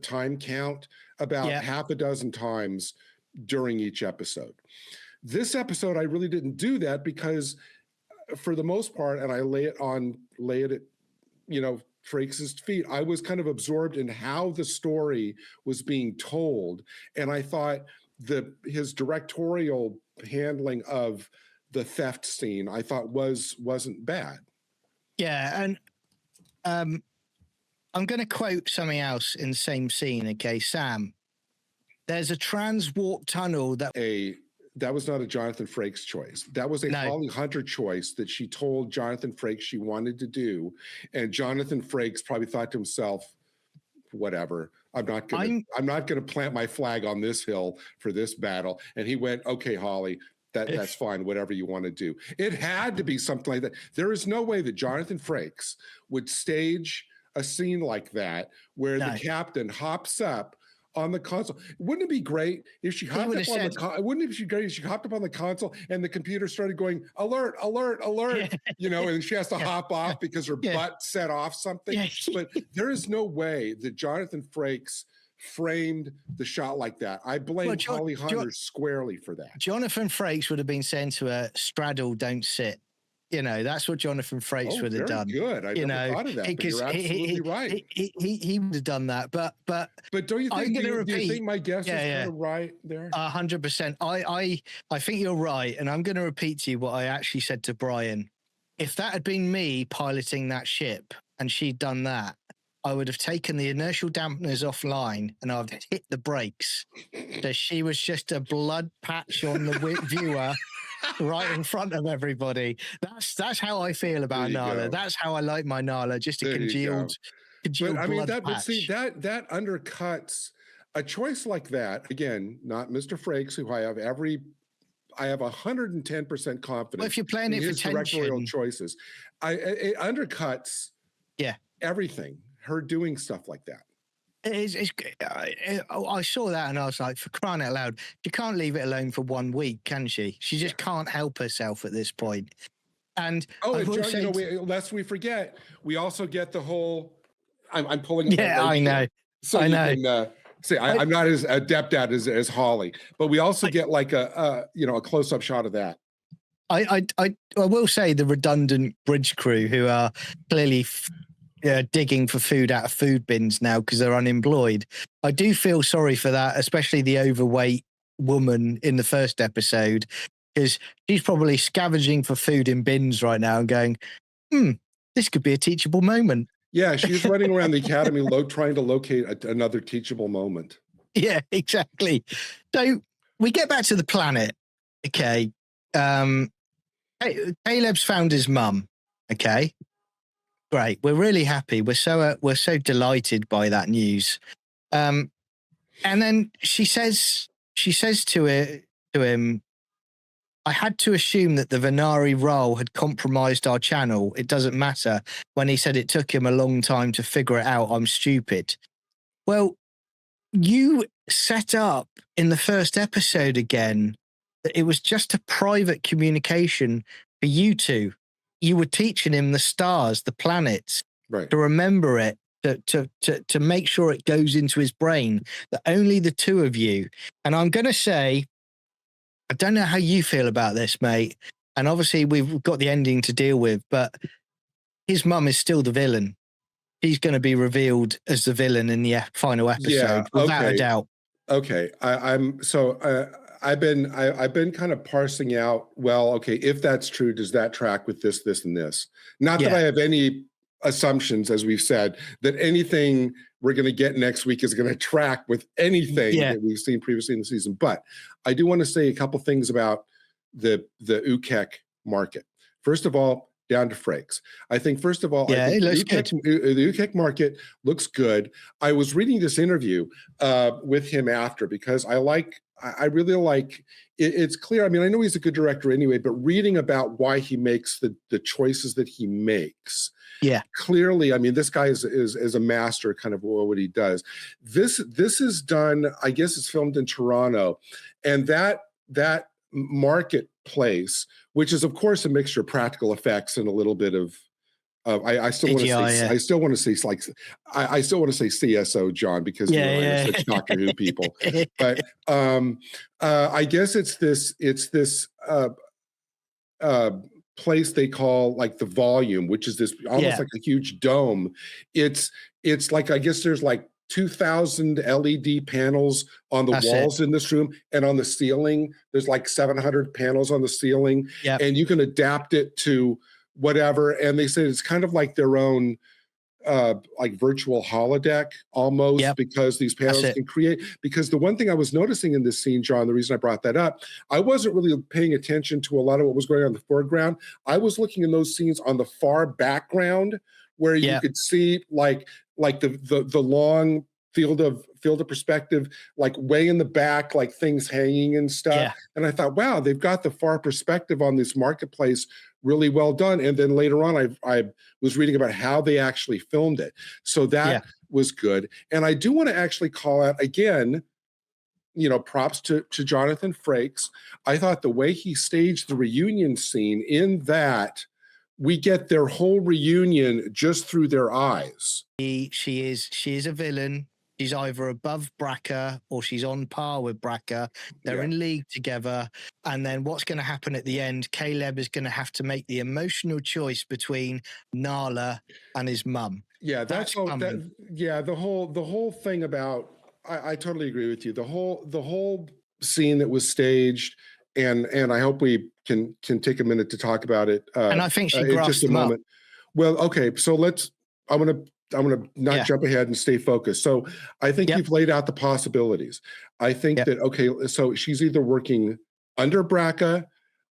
time count about half a dozen times during each episode. This episode, I really didn't do that because, for the most part, and I lay it at Frakes' feet, I was kind of absorbed in how the story was being told, and I thought his directorial handling of the theft scene, I thought wasn't bad. Yeah, and I'm going to quote something else in the same scene. Okay, Sam. There's a trans-warp tunnel that was not a Jonathan Frakes choice. That was a Holly Hunter choice that she told Jonathan Frakes she wanted to do. And Jonathan Frakes probably thought to himself, whatever, I'm not gonna plant my flag on this hill for this battle. And he went, okay, Holly, that's fine, whatever you want to do. It had to be something like that. There is no way that Jonathan Frakes would stage a scene like that where the captain hops up on the console. Wouldn't it be great if she hopped up on the console and the computer started going alert, alert, alert, and she has to hop off because her butt set off something. But there is no way that Jonathan Frakes framed the shot like that. I blame Holly Hunter squarely for that. Jonathan Frakes would have been saying to her, straddle, don't sit. That's what Jonathan Frakes would have done. Good. I never thought of that. But you're absolutely right. He would have done that. But don't you think? Do you think my guess is kind of right there? 100%. I think you're right, and I'm going to repeat to you what I actually said to Brian. If that had been me piloting that ship and she'd done that, I would have taken the inertial dampeners offline and I'd hit the brakes. So she was just a blood patch on the viewer. Right in front of everybody. That's how I feel about Nala. Go. That's how I like my Nala. Just a congealed blood patch. See, that undercuts a choice like that. Again, not Mr. Frakes, who I have 110% confidence. Well, if you're playing it for his directorial choices, it undercuts everything. Her doing stuff like that. I saw that and I was like, for crying out loud, she can't leave it alone for 1 week, can she? She just can't help herself at this point. And John, lest we forget, we also get the whole. I'm pulling. Yeah, I know. So I know. I'm not as adept at it as Holly, but we also get like a close-up shot of that. I will say the redundant bridge crew who are clearly digging for food out of food bins now because they're unemployed. I do feel sorry for that, especially the overweight woman in the first episode, because she's probably scavenging for food in bins right now and going, this could be a teachable moment. Yeah, she's running around the academy trying to locate another teachable moment. Yeah, exactly. So we get back to the planet. Okay. Caleb's found his mum. Okay. Great. We're really happy. We're so delighted by that news. And then she says to him, I had to assume that the Venari role had compromised our channel. It doesn't matter. When he said it took him a long time to figure it out, I'm stupid. Well, you set up in the first episode again that it was just a private communication for you two. You were teaching him the stars, the planets. Right. to remember it, to make sure it goes into his brain, that only the two of you. And I'm going to say, I don't know how you feel about this, mate. And obviously we've got the ending to deal with, but his mum is still the villain. He's going to be revealed as the villain in the final episode, without a doubt. Okay. I've been kind of parsing out, well, okay, if that's true, does that track with this, this, and this? Not that I have any assumptions, as we've said, that anything we're going to get next week is going to track with anything that we've seen previously in the season. But I do want to say a couple things about the UKEC market. First of all, down to Frakes. I think, first of all, I think the UKEC market looks good. I was reading this interview with him after, because I really like it's clear. I mean, I know he's a good director anyway, but reading about why he makes the choices that he makes. Yeah. Clearly, I mean, this guy is a master kind of what he does. This is done, I guess it's filmed in Toronto, and that marketplace, which is of course a mixture of practical effects and a little bit of I still want to say I still want to say like I still want to say CSO, John, because you and I are such Doctor Who people. But I guess it's this place they call like the volume, which is this almost like a huge dome. It's like, I guess there's like 2,000 LED panels on the walls in this room, and on the ceiling there's like 700 panels on the ceiling, and you can adapt it to whatever. And they say it's kind of like their own like virtual holodeck almost, because these panels can create. Because the one thing I was noticing in this scene, John, the reason I brought that up, I wasn't really paying attention to a lot of what was going on in the foreground. I was looking in those scenes on the far background, where you could see like the long field of perspective, like way in the back, like things hanging and stuff. And I thought, wow, they've got the far perspective on this marketplace really well done. And then later on, I was reading about how they actually filmed it. So that was good. And I do want to actually call out again, props to Jonathan Frakes. I thought the way he staged the reunion scene, in that we get their whole reunion just through their eyes. She is a villain. She's either above Braca or she's on par with Braca. They're in league together. And then what's going to happen at the end? Caleb is going to have to make the emotional choice between Nala and his mum. Yeah, that's all. The whole thing about, I totally agree with you. The whole scene that was staged, and I hope we can take a minute to talk about it. And I think she in just a moment. Well, okay, so I'm going to not jump ahead and stay focused. So I think you've laid out the possibilities. I think that, okay, so she's either working under Braca,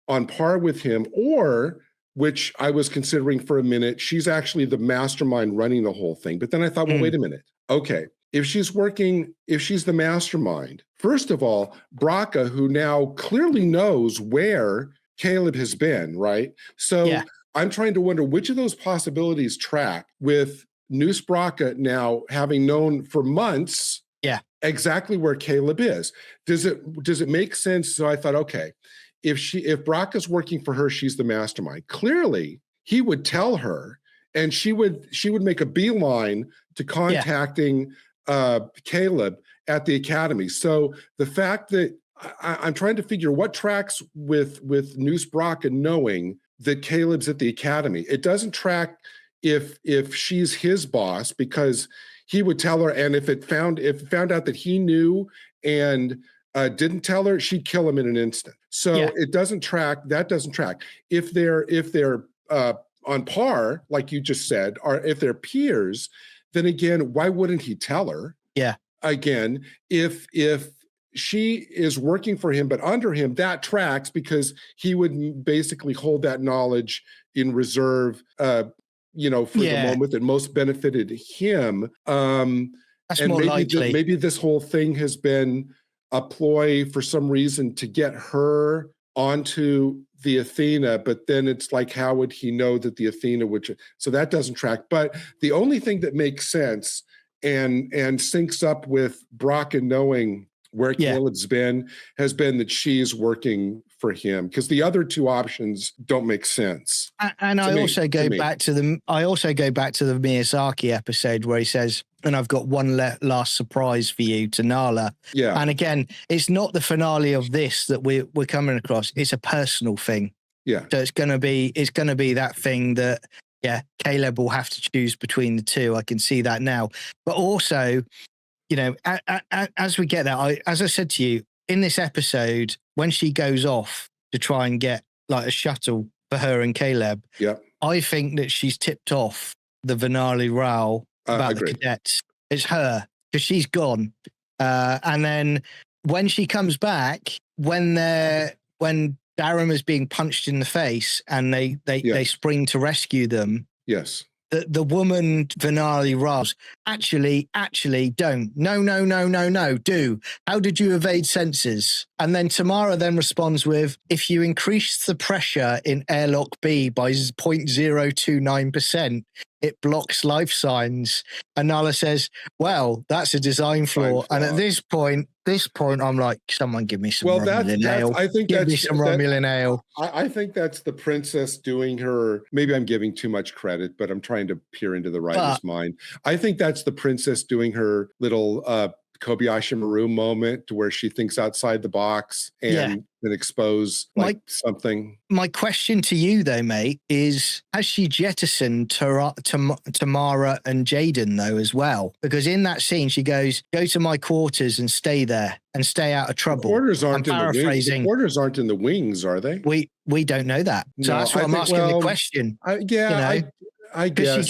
on par with him, or, which I was considering for a minute, she's actually the mastermind running the whole thing. But then I thought, well, wait a minute. Okay, if she's the mastermind, first of all, Braca, who now clearly knows where Caleb has been, right? So I'm trying to wonder which of those possibilities track with Noose Braca now having known for months exactly where Caleb is. Does it make sense? So I thought, okay, if Braca's working for her, she's the mastermind. Clearly, he would tell her, and she would make a beeline to contacting Caleb at the academy. So the fact that I'm trying to figure what tracks with Noose Braca knowing that Caleb's at the academy. It doesn't track if she's his boss, because he would tell her, and if it found out that he knew and didn't tell her, she'd kill him in an instant. So it doesn't track. That doesn't track. If they're on par, like you just said, or if they're peers, then again, why wouldn't he tell her? Yeah. Again, if she is working for him but under him, that tracks, because he would basically hold that knowledge in reserve, for the moment that most benefited him. That's and more likely. Maybe this whole thing has been a ploy for some reason to get her onto the Athena, but then it's like, how would he know that the Athena would? So that doesn't track. But the only thing that makes sense and syncs up with Braca knowing where Caleb's been has been that she's working for him, because the other two options don't make sense. And I also go back to the Miyazaki episode where he says, and I've got one last surprise for you, to Nala. Yeah. And again, it's not the finale of this that we're coming across. It's a personal thing. Yeah. So it's gonna be that thing that, yeah, Caleb will have to choose between the two. I can see that now. But also, you know, as we get that, as I said to you, in this episode, when she goes off to try and get like a shuttle for her and Caleb, I think that she's tipped off the Venali Rao about the cadets. It's her, because she's gone. And then when she comes back, when Darum is being punched in the face and they spring to rescue them. Yes. The woman Venali Raz actually don't. No, do. How did you evade sensors? And then Tamara then responds with, if you increase the pressure in airlock B by 0.029%, it blocks life signs. And Nala says, well, that's a design flaw. And at this point, I'm like, someone give me some Romulan ale. I think give me some Romulan ale. I think that's the princess doing her, maybe I'm giving too much credit, but I'm trying to peer into the writer's mind. I think that's the princess doing her little Kobayashi Maru moment to where she thinks outside the box and expose something. My question to you though, mate, is has she jettisoned Tamara and Jaden though as well? Because in that scene she goes, go to my quarters and stay there and stay out of trouble. The quarters aren't in the wings. The quarters aren't in the wings, are they? We don't know that. So that's why I'm asking the question. I guess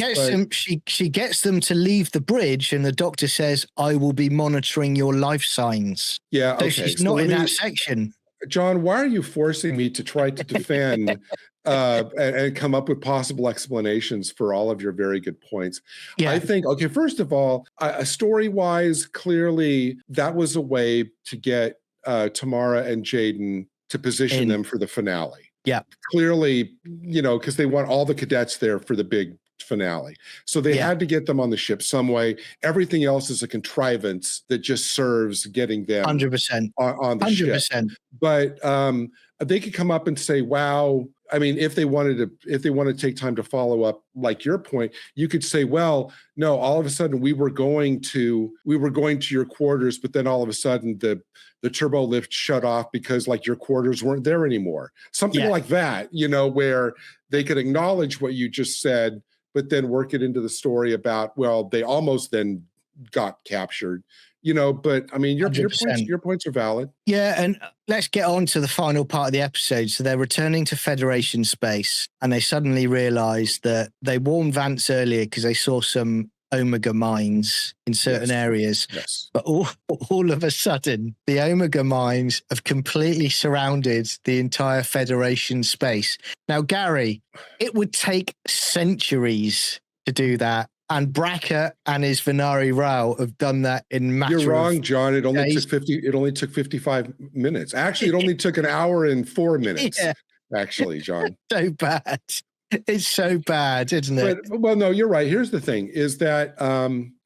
she gets them to leave the bridge, and the doctor says, I will be monitoring your life signs. Yeah. So she's not in that section. John, why are you forcing me to try to defend and come up with possible explanations for all of your very good points? I think, first of all, story-wise, clearly that was a way to get Tamara and Jaden to position them for the finale. Yeah. Clearly, because they want all the cadets there for the big finale. So they had to get them on the ship some way. Everything else is a contrivance that just serves getting them 100% on the 100%. Ship. But they could come up and say, wow, I mean, if they wanted to take time to follow up, like your point, you could say, well, no, all of a sudden we were going to your quarters, but then all of a sudden the turbo lift shut off because like your quarters weren't there anymore. Something like that, where they could acknowledge what you just said, but then work it into the story about, well, they almost then got captured. But I mean, your points are valid. Yeah, and let's get on to the final part of the episode. So they're returning to Federation space, and they suddenly realize that they warned Vance earlier because they saw some Omega mines in certain areas. Yes. But all of a sudden, the Omega mines have completely surrounded the entire Federation space. Now, Gary, it would take centuries to do that. And Brackett and his Venari Rao have done that in matter of You're wrong, John. It only days. took 55 minutes. Actually, it only took an hour and 4 minutes. Actually, John. So bad. It's so bad, isn't it? Well, no, you're right. Here's the thing: is that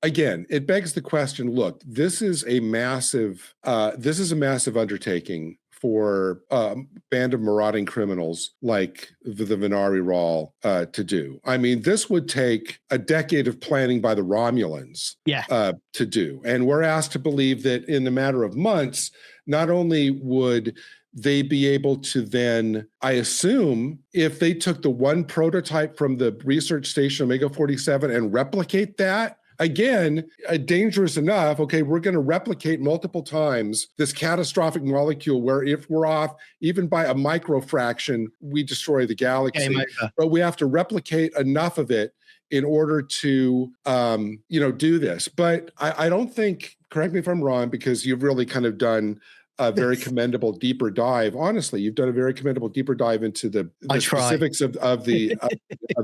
again, it begs the question. Look, this is a massive undertaking for a band of marauding criminals like the Venari Rao to do. I mean, this would take a decade of planning by the Romulans to do. And we're asked to believe that in a matter of months, not only would they be able to then, I assume, if they took the one prototype from the research station Omega 47 and replicate that, again, dangerous enough. Okay, we're going to replicate multiple times this catastrophic molecule where if we're off even by a microfraction, we destroy the galaxy. But we have to replicate enough of it in order to, do this. But I don't think, correct me if I'm wrong, because you've really kind of done a very commendable deeper dive. Honestly, you've done a very commendable deeper dive into the specifics of the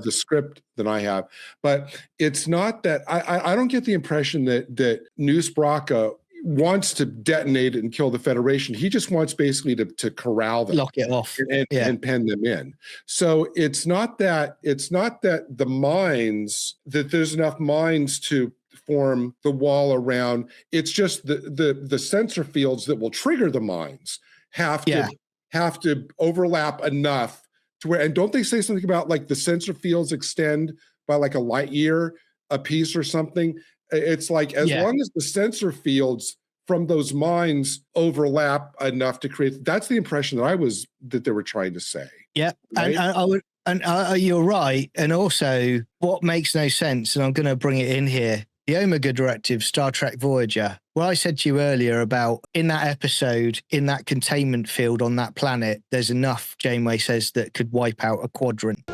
script than I have. But it's not that I don't get the impression that Noose Braca wants to detonate it and kill the Federation. He just wants basically to corral them, lock it off, and pen them in. So it's not that the mines, that there's enough mines to form the wall around. It's just the sensor fields that will trigger the mines have to have to overlap enough to where, and don't they say something about like the sensor fields extend by like a light year a piece or something? It's like as long as the sensor fields from those mines overlap enough to create, that's the impression that they were trying to say. Yeah, right? and I would, and you're right. And also, what makes no sense, and I'm going to bring it in here, the Omega Directive, Star Trek Voyager. What I said to you earlier about in that episode, in that containment field on that planet, there's enough, Janeway says, that could wipe out a quadrant.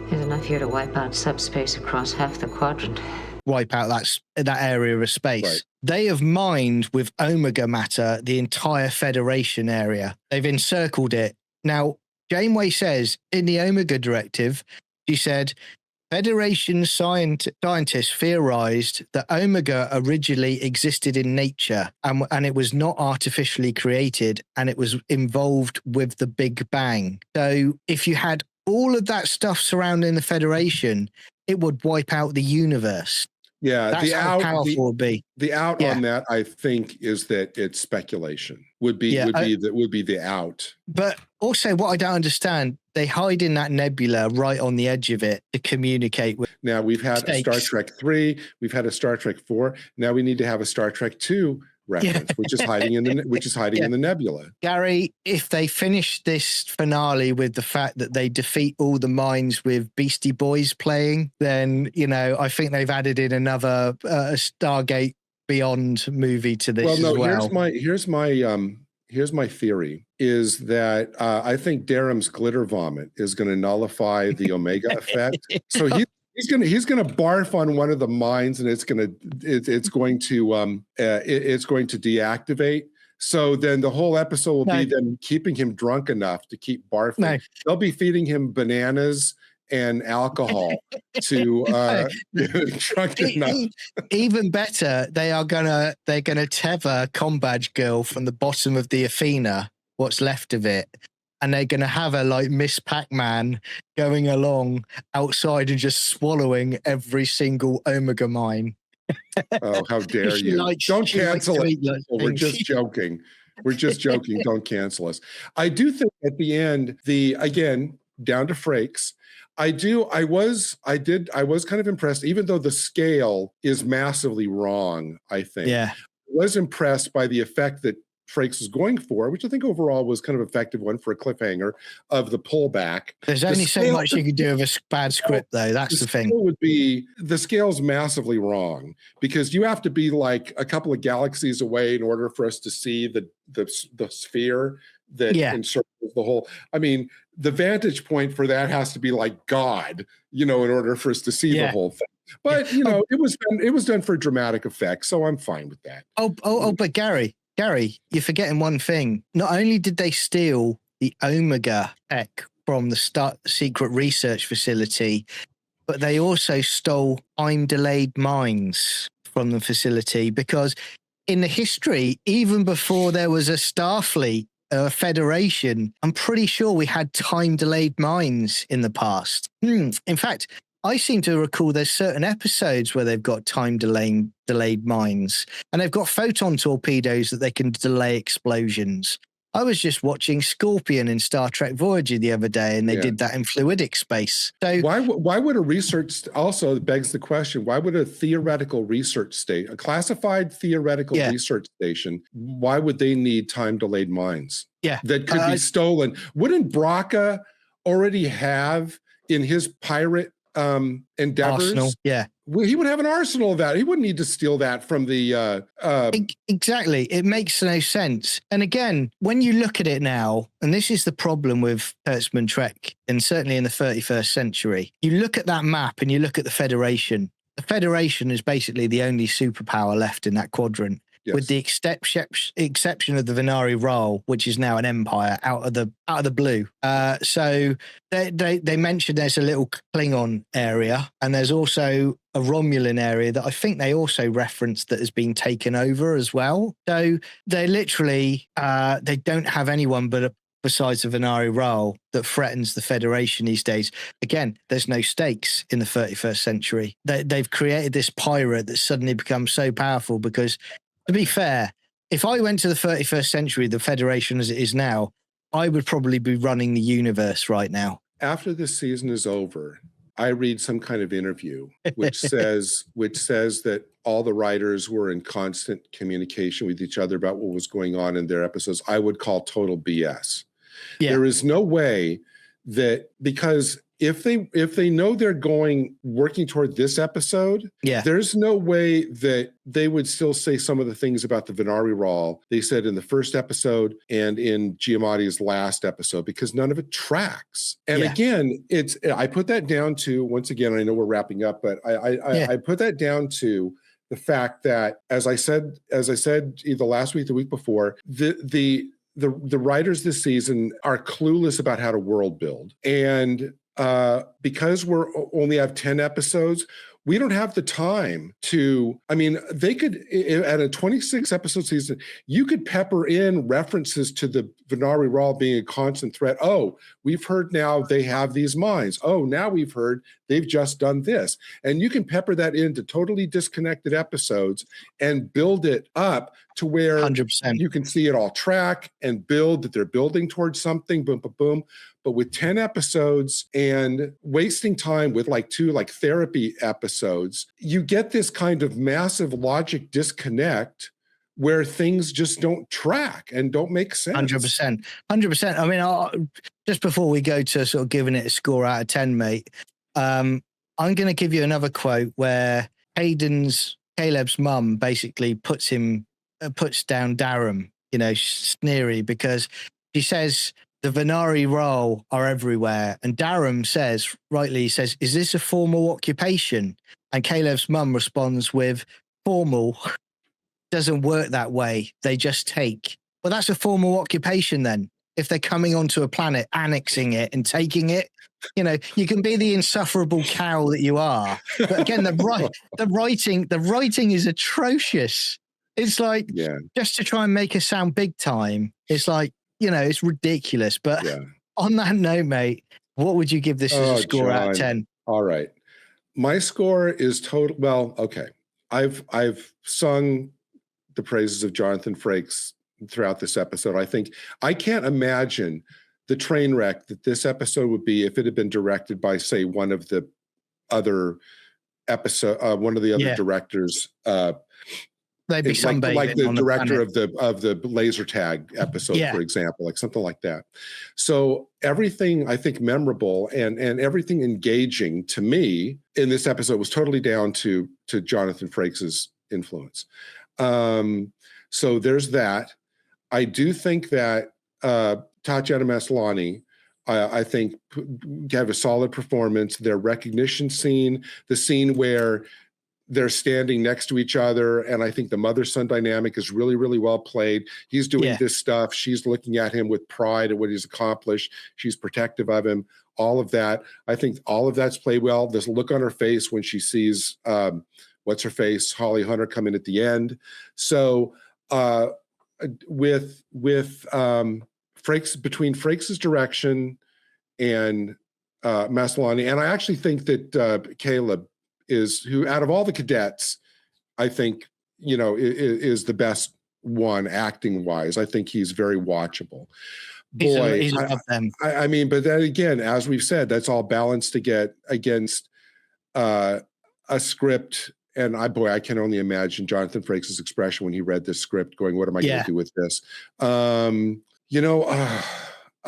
There's enough here to wipe out subspace across half the quadrant. Wipe out that area of space. Right. They have mined with Omega matter the entire Federation area. They've encircled it. Now, Janeway says in the Omega Directive, she said, Federation scientists theorized that Omega originally existed in nature and it was not artificially created, and it was involved with the Big Bang. So if you had all of that stuff surrounding the Federation, it would wipe out the universe. Yeah, that's how powerful it would be. The out on that, I think, is that it's speculation. Would be the out. But also, what I don't understand, they hide in that nebula right on the edge of it to communicate with. Now we've had a Star Trek 3, we've had a Star Trek 4. Now we need to have a Star Trek 2 reference, which is hiding in the nebula. Gary, if they finish this finale with the fact that they defeat all the mines with Beastie Boys playing, then I think they've added in another Stargate Beyond movie to this. Well, no, as well. Here's my theory is that I think Darum's glitter vomit is going to nullify the Omega effect. So he's going to barf on one of the mines, and it's going to deactivate. So then the whole episode will be them keeping him drunk enough to keep barfing. No. They'll be feeding him bananas and alcohol to drunk enough. Even better, they're gonna tether Combadge Girl from the bottom of the Athena, what's left of it, and they're gonna have her like Miss Pac-Man going along outside and just swallowing every single Omega mine. Oh, how dare you! Don't cancel it. We're just joking. We're just joking. Don't cancel us. I do think at the end, again down to Frakes. I was kind of impressed, even though the scale is massively wrong, I think. Yeah. I was impressed by the effect that Frakes was going for, which I think overall was kind of effective one for a cliffhanger of the pullback. There's only so much you can do with a bad script, though. That's the thing. The scale's massively wrong, because you have to be like a couple of galaxies away in order for us to see the sphere that encircles the whole. I mean, the vantage point for that has to be like God, in order for us to see the whole thing. But it was done for dramatic effect, so I'm fine with that. But Gary, you're forgetting one thing. Not only did they steal the Omega tech from the secret research facility, but they also stole time-delayed mines from the facility, because in the history, even before there was a Starfleet Federation, I'm pretty sure we had time-delayed mines in the past. In fact, I seem to recall there's certain episodes where they've got delayed mines, and they've got photon torpedoes that they can delay explosions. I was just watching Scorpion in Star Trek Voyager the other day, and they did that in fluidic space. So why would a research, also begs the question, why would a theoretical research station, a classified theoretical research station, why would they need time-delayed mines? Yeah. That could be stolen. Wouldn't Braca already have in his pirate endeavors? Arsenal, yeah. He would have an arsenal of that. He wouldn't need to steal that from the... Exactly. It makes no sense. And again, when you look at it now, and this is the problem with Kurtzman Trek, and certainly in the 31st century, you look at that map and you look at the Federation. The Federation is basically the only superpower left in that quadrant. Yes. With the exception of the Venari Role, which is now an empire out of the blue. So they mentioned there's a little Klingon area, and there's also a Romulan area that I think they also referenced that has been taken over as well. So they literally they don't have anyone but besides the Venari role that threatens the Federation these days. Again, there's no stakes in the 31st century. They've created this pirate that's suddenly become so powerful because, to be fair, if I went to the 31st century, the Federation as it is now, I would probably be running the universe right now. After this season is over, I read some kind of interview which says that all the writers were in constant communication with each other about what was going on in their episodes. I would call total BS. Yeah. There is no way that, because if they know they're working toward this episode, there's no way that they would still say some of the things about the Venari Rawl they said in the first episode and in Giamatti's last episode, because none of it tracks. And again, I put that down to, once again, I know we're wrapping up, but I put that down to the fact that, as I said either last week, the week before, the writers this season are clueless about how to world build. And because we're only have 10 episodes, we don't have the time to, I mean, they could, at a 26 episode season, you could pepper in references to the Venari Rawl being a constant threat. Oh, we've heard now they have these mines. Oh, now we've heard they've just done this. And you can pepper that into totally disconnected episodes and build it up to where 100%. You can see it all track and build that they're building towards something, boom, boom, boom. But with 10 episodes and wasting time with two therapy episodes, you get this kind of massive logic disconnect where things just don't track and don't make sense. 100%. 100%. I mean, just before we go to sort of giving it a score out of 10, mate, I'm going to give you another quote where Caleb's mum basically puts down Darum, sneery, because she says, the Venari Rawl are everywhere. And Darum says, rightly, is this a formal occupation? And Caleb's mum responds with, formal doesn't work that way. They just take. Well, that's a formal occupation then. If they're coming onto a planet, annexing it and taking it, you can be the insufferable cow that you are. But again, the writing is atrocious. It's like, just to try and make us sound big time, it's like, it's ridiculous. But on that note, mate, what would you give this as a score out of 10? All right. My score is total. Well, okay. I've sung the praises of Jonathan Frakes throughout this episode. I can't imagine the train wreck that this episode would be if it had been directed by, say, one of the other directors. They'd be like the director of the laser tag episode, for example, like something like that. So everything I think memorable and everything engaging to me in this episode was totally down to Jonathan Frakes' influence. So there's that. I do think that Tatiana Maslany, I think, have a solid performance. Their recognition scene, the scene where they're standing next to each other, and I think the mother-son dynamic is really, really well played. He's doing this stuff. She's looking at him with pride at what he's accomplished. She's protective of him. All of that. I think all of that's played well. This look on her face when she sees what's-her-face, Holly Hunter, come in at the end. So with Frakes, between Frakes' direction and Maslany, and I actually think that Caleb is, who out of all the cadets, I think, is the best one acting wise. I think he's very watchable. Boy, he's above them. I mean, but then again, as we've said, that's all balanced against a script. And I can only imagine Jonathan Frakes' expression when he read this script going, what am I going to do with this?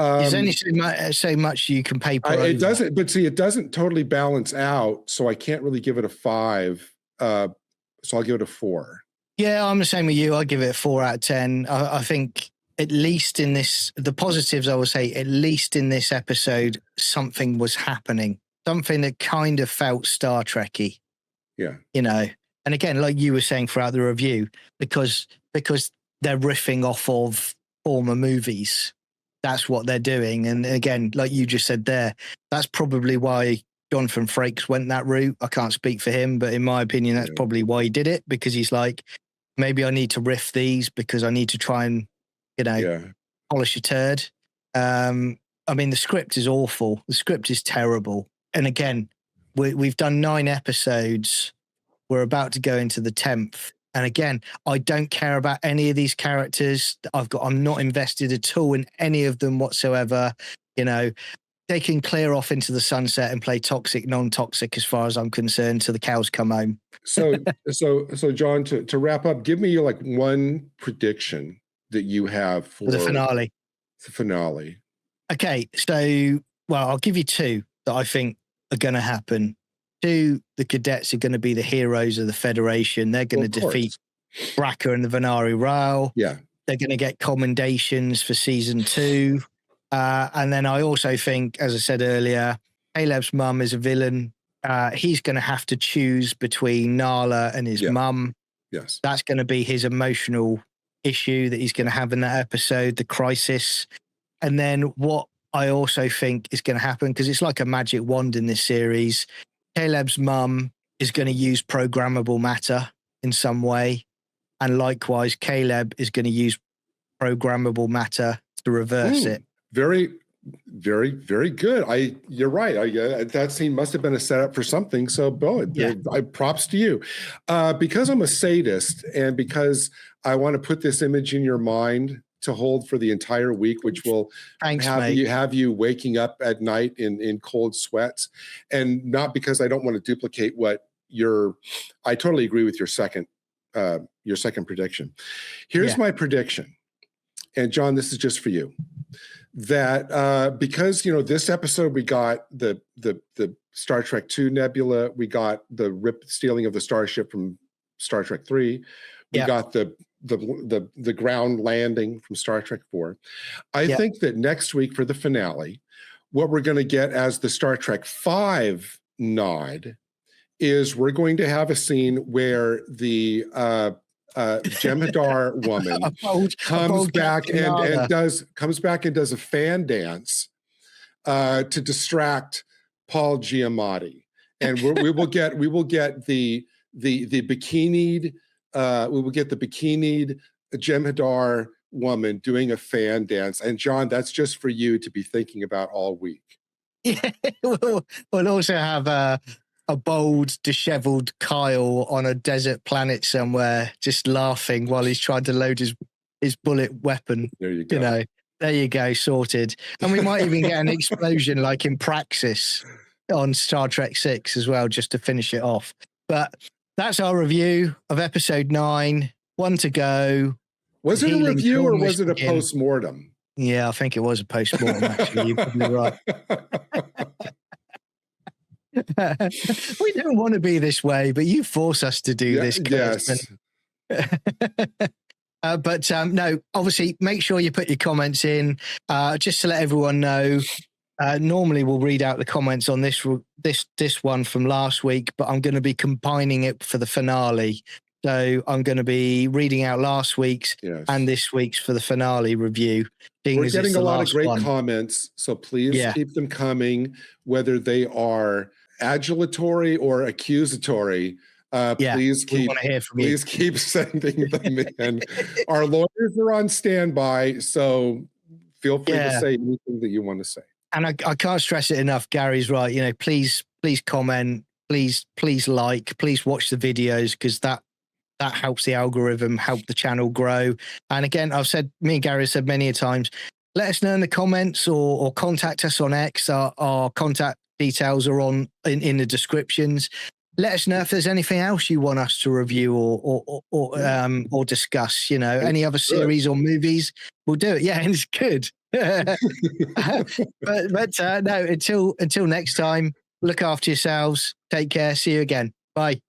There's only so much you can paper over. It doesn't, but see, it doesn't totally balance out, so I can't really give it a 5. So I'll give it a 4. Yeah, I'm the same with you. I'll give it a 4 out of 10. I think at least in this, the positives, I would say, at least in this episode, something was happening. Something that kind of felt Star Trek-y. Yeah. And again, like you were saying throughout the review, because they're riffing off of former movies. That's what they're doing. And again, like you just said there, that's probably why Jonathan Frakes went that route. I can't speak for him, but in my opinion, that's probably why he did it, because he's like, maybe I need to riff these because I need to try and, polish a turd. I mean, the script is awful. The script is terrible. And again, we've done 9 episodes. We're about to go into the 10th. And again, I don't care about any of these characters. I'm not invested at all in any of them whatsoever. You know, they can clear off into the sunset and play toxic, non-toxic, as far as I'm concerned, till the cows come home. So John, to wrap up, give me like one prediction that you have for the finale. The finale. Okay, so I'll give you 2 that I think are going to happen. 2, the cadets are going to be the heroes of the Federation. They're going to defeat Braca and the Venari Rail. Yeah. They're going to get commendations for season 2. And then I also think, as I said earlier, Caleb's mum is a villain. He's going to have to choose between Nala and his mum. Yes. That's going to be his emotional issue that he's going to have in that episode, the crisis. And then what I also think is going to happen, because it's like a magic wand in this series, Caleb's mum is going to use programmable matter in some way. And likewise, Caleb is going to use programmable matter to reverse it. Very, very, very good. You're right. That scene must have been a setup for something. So, props to you. Because I'm a sadist and because I want to put this image in your mind to hold for the entire week, which will have you waking up at night in cold sweats, and not because I don't want to duplicate I totally agree with your second prediction. Here's my prediction. And John, this is just for you. That because this episode we got the Star Trek II nebula, we got the stealing of the starship from Star Trek III, we got the ground landing from Star Trek IV. I think that next week for the finale, what we're going to get as the Star Trek V nod is we're going to have a scene where the Jem'Hadar woman comes back and does a fan dance to distract Paul Giamatti, and we will get the bikinied Jem'Hadar woman doing a fan dance. And John, that's just for you to be thinking about all week. Yeah, we'll also have a bold, disheveled Kyle on a desert planet somewhere, just laughing while he's trying to load his bullet weapon. There you go. There you go, sorted. And we might even get an explosion like in Praxis on Star Trek VI as well, just to finish it off. But that's our review of episode 9. 1 to go. Was it a review or was it a post-mortem? Yeah, I think it was a post-mortem, actually. You're probably right. We don't want to be this way, but you force us to do this. Yes. But no, obviously, make sure you put your comments in. Just to let everyone know, normally we'll read out the comments on this one from last week, but I'm going to be combining it for the finale. So I'm going to be reading out last week's and this week's for the finale review. We're getting a lot of great comments, so please keep them coming, whether they are adulatory or accusatory. Please keep sending them in. Our lawyers are on standby, so feel free to say anything that you want to say. And I can't stress it enough. Gary's right. Please comment. Please like. Please watch the videos, because that helps the algorithm, help the channel grow. And again, me and Gary have said many a times, let us know in the comments or contact us on X. Our contact details are in the descriptions. Let us know if there's anything else you want us to review or discuss. Any other series or movies, we'll do it. Yeah, and it's good. but no. Until next time, look after yourselves. Take care. See you again. Bye.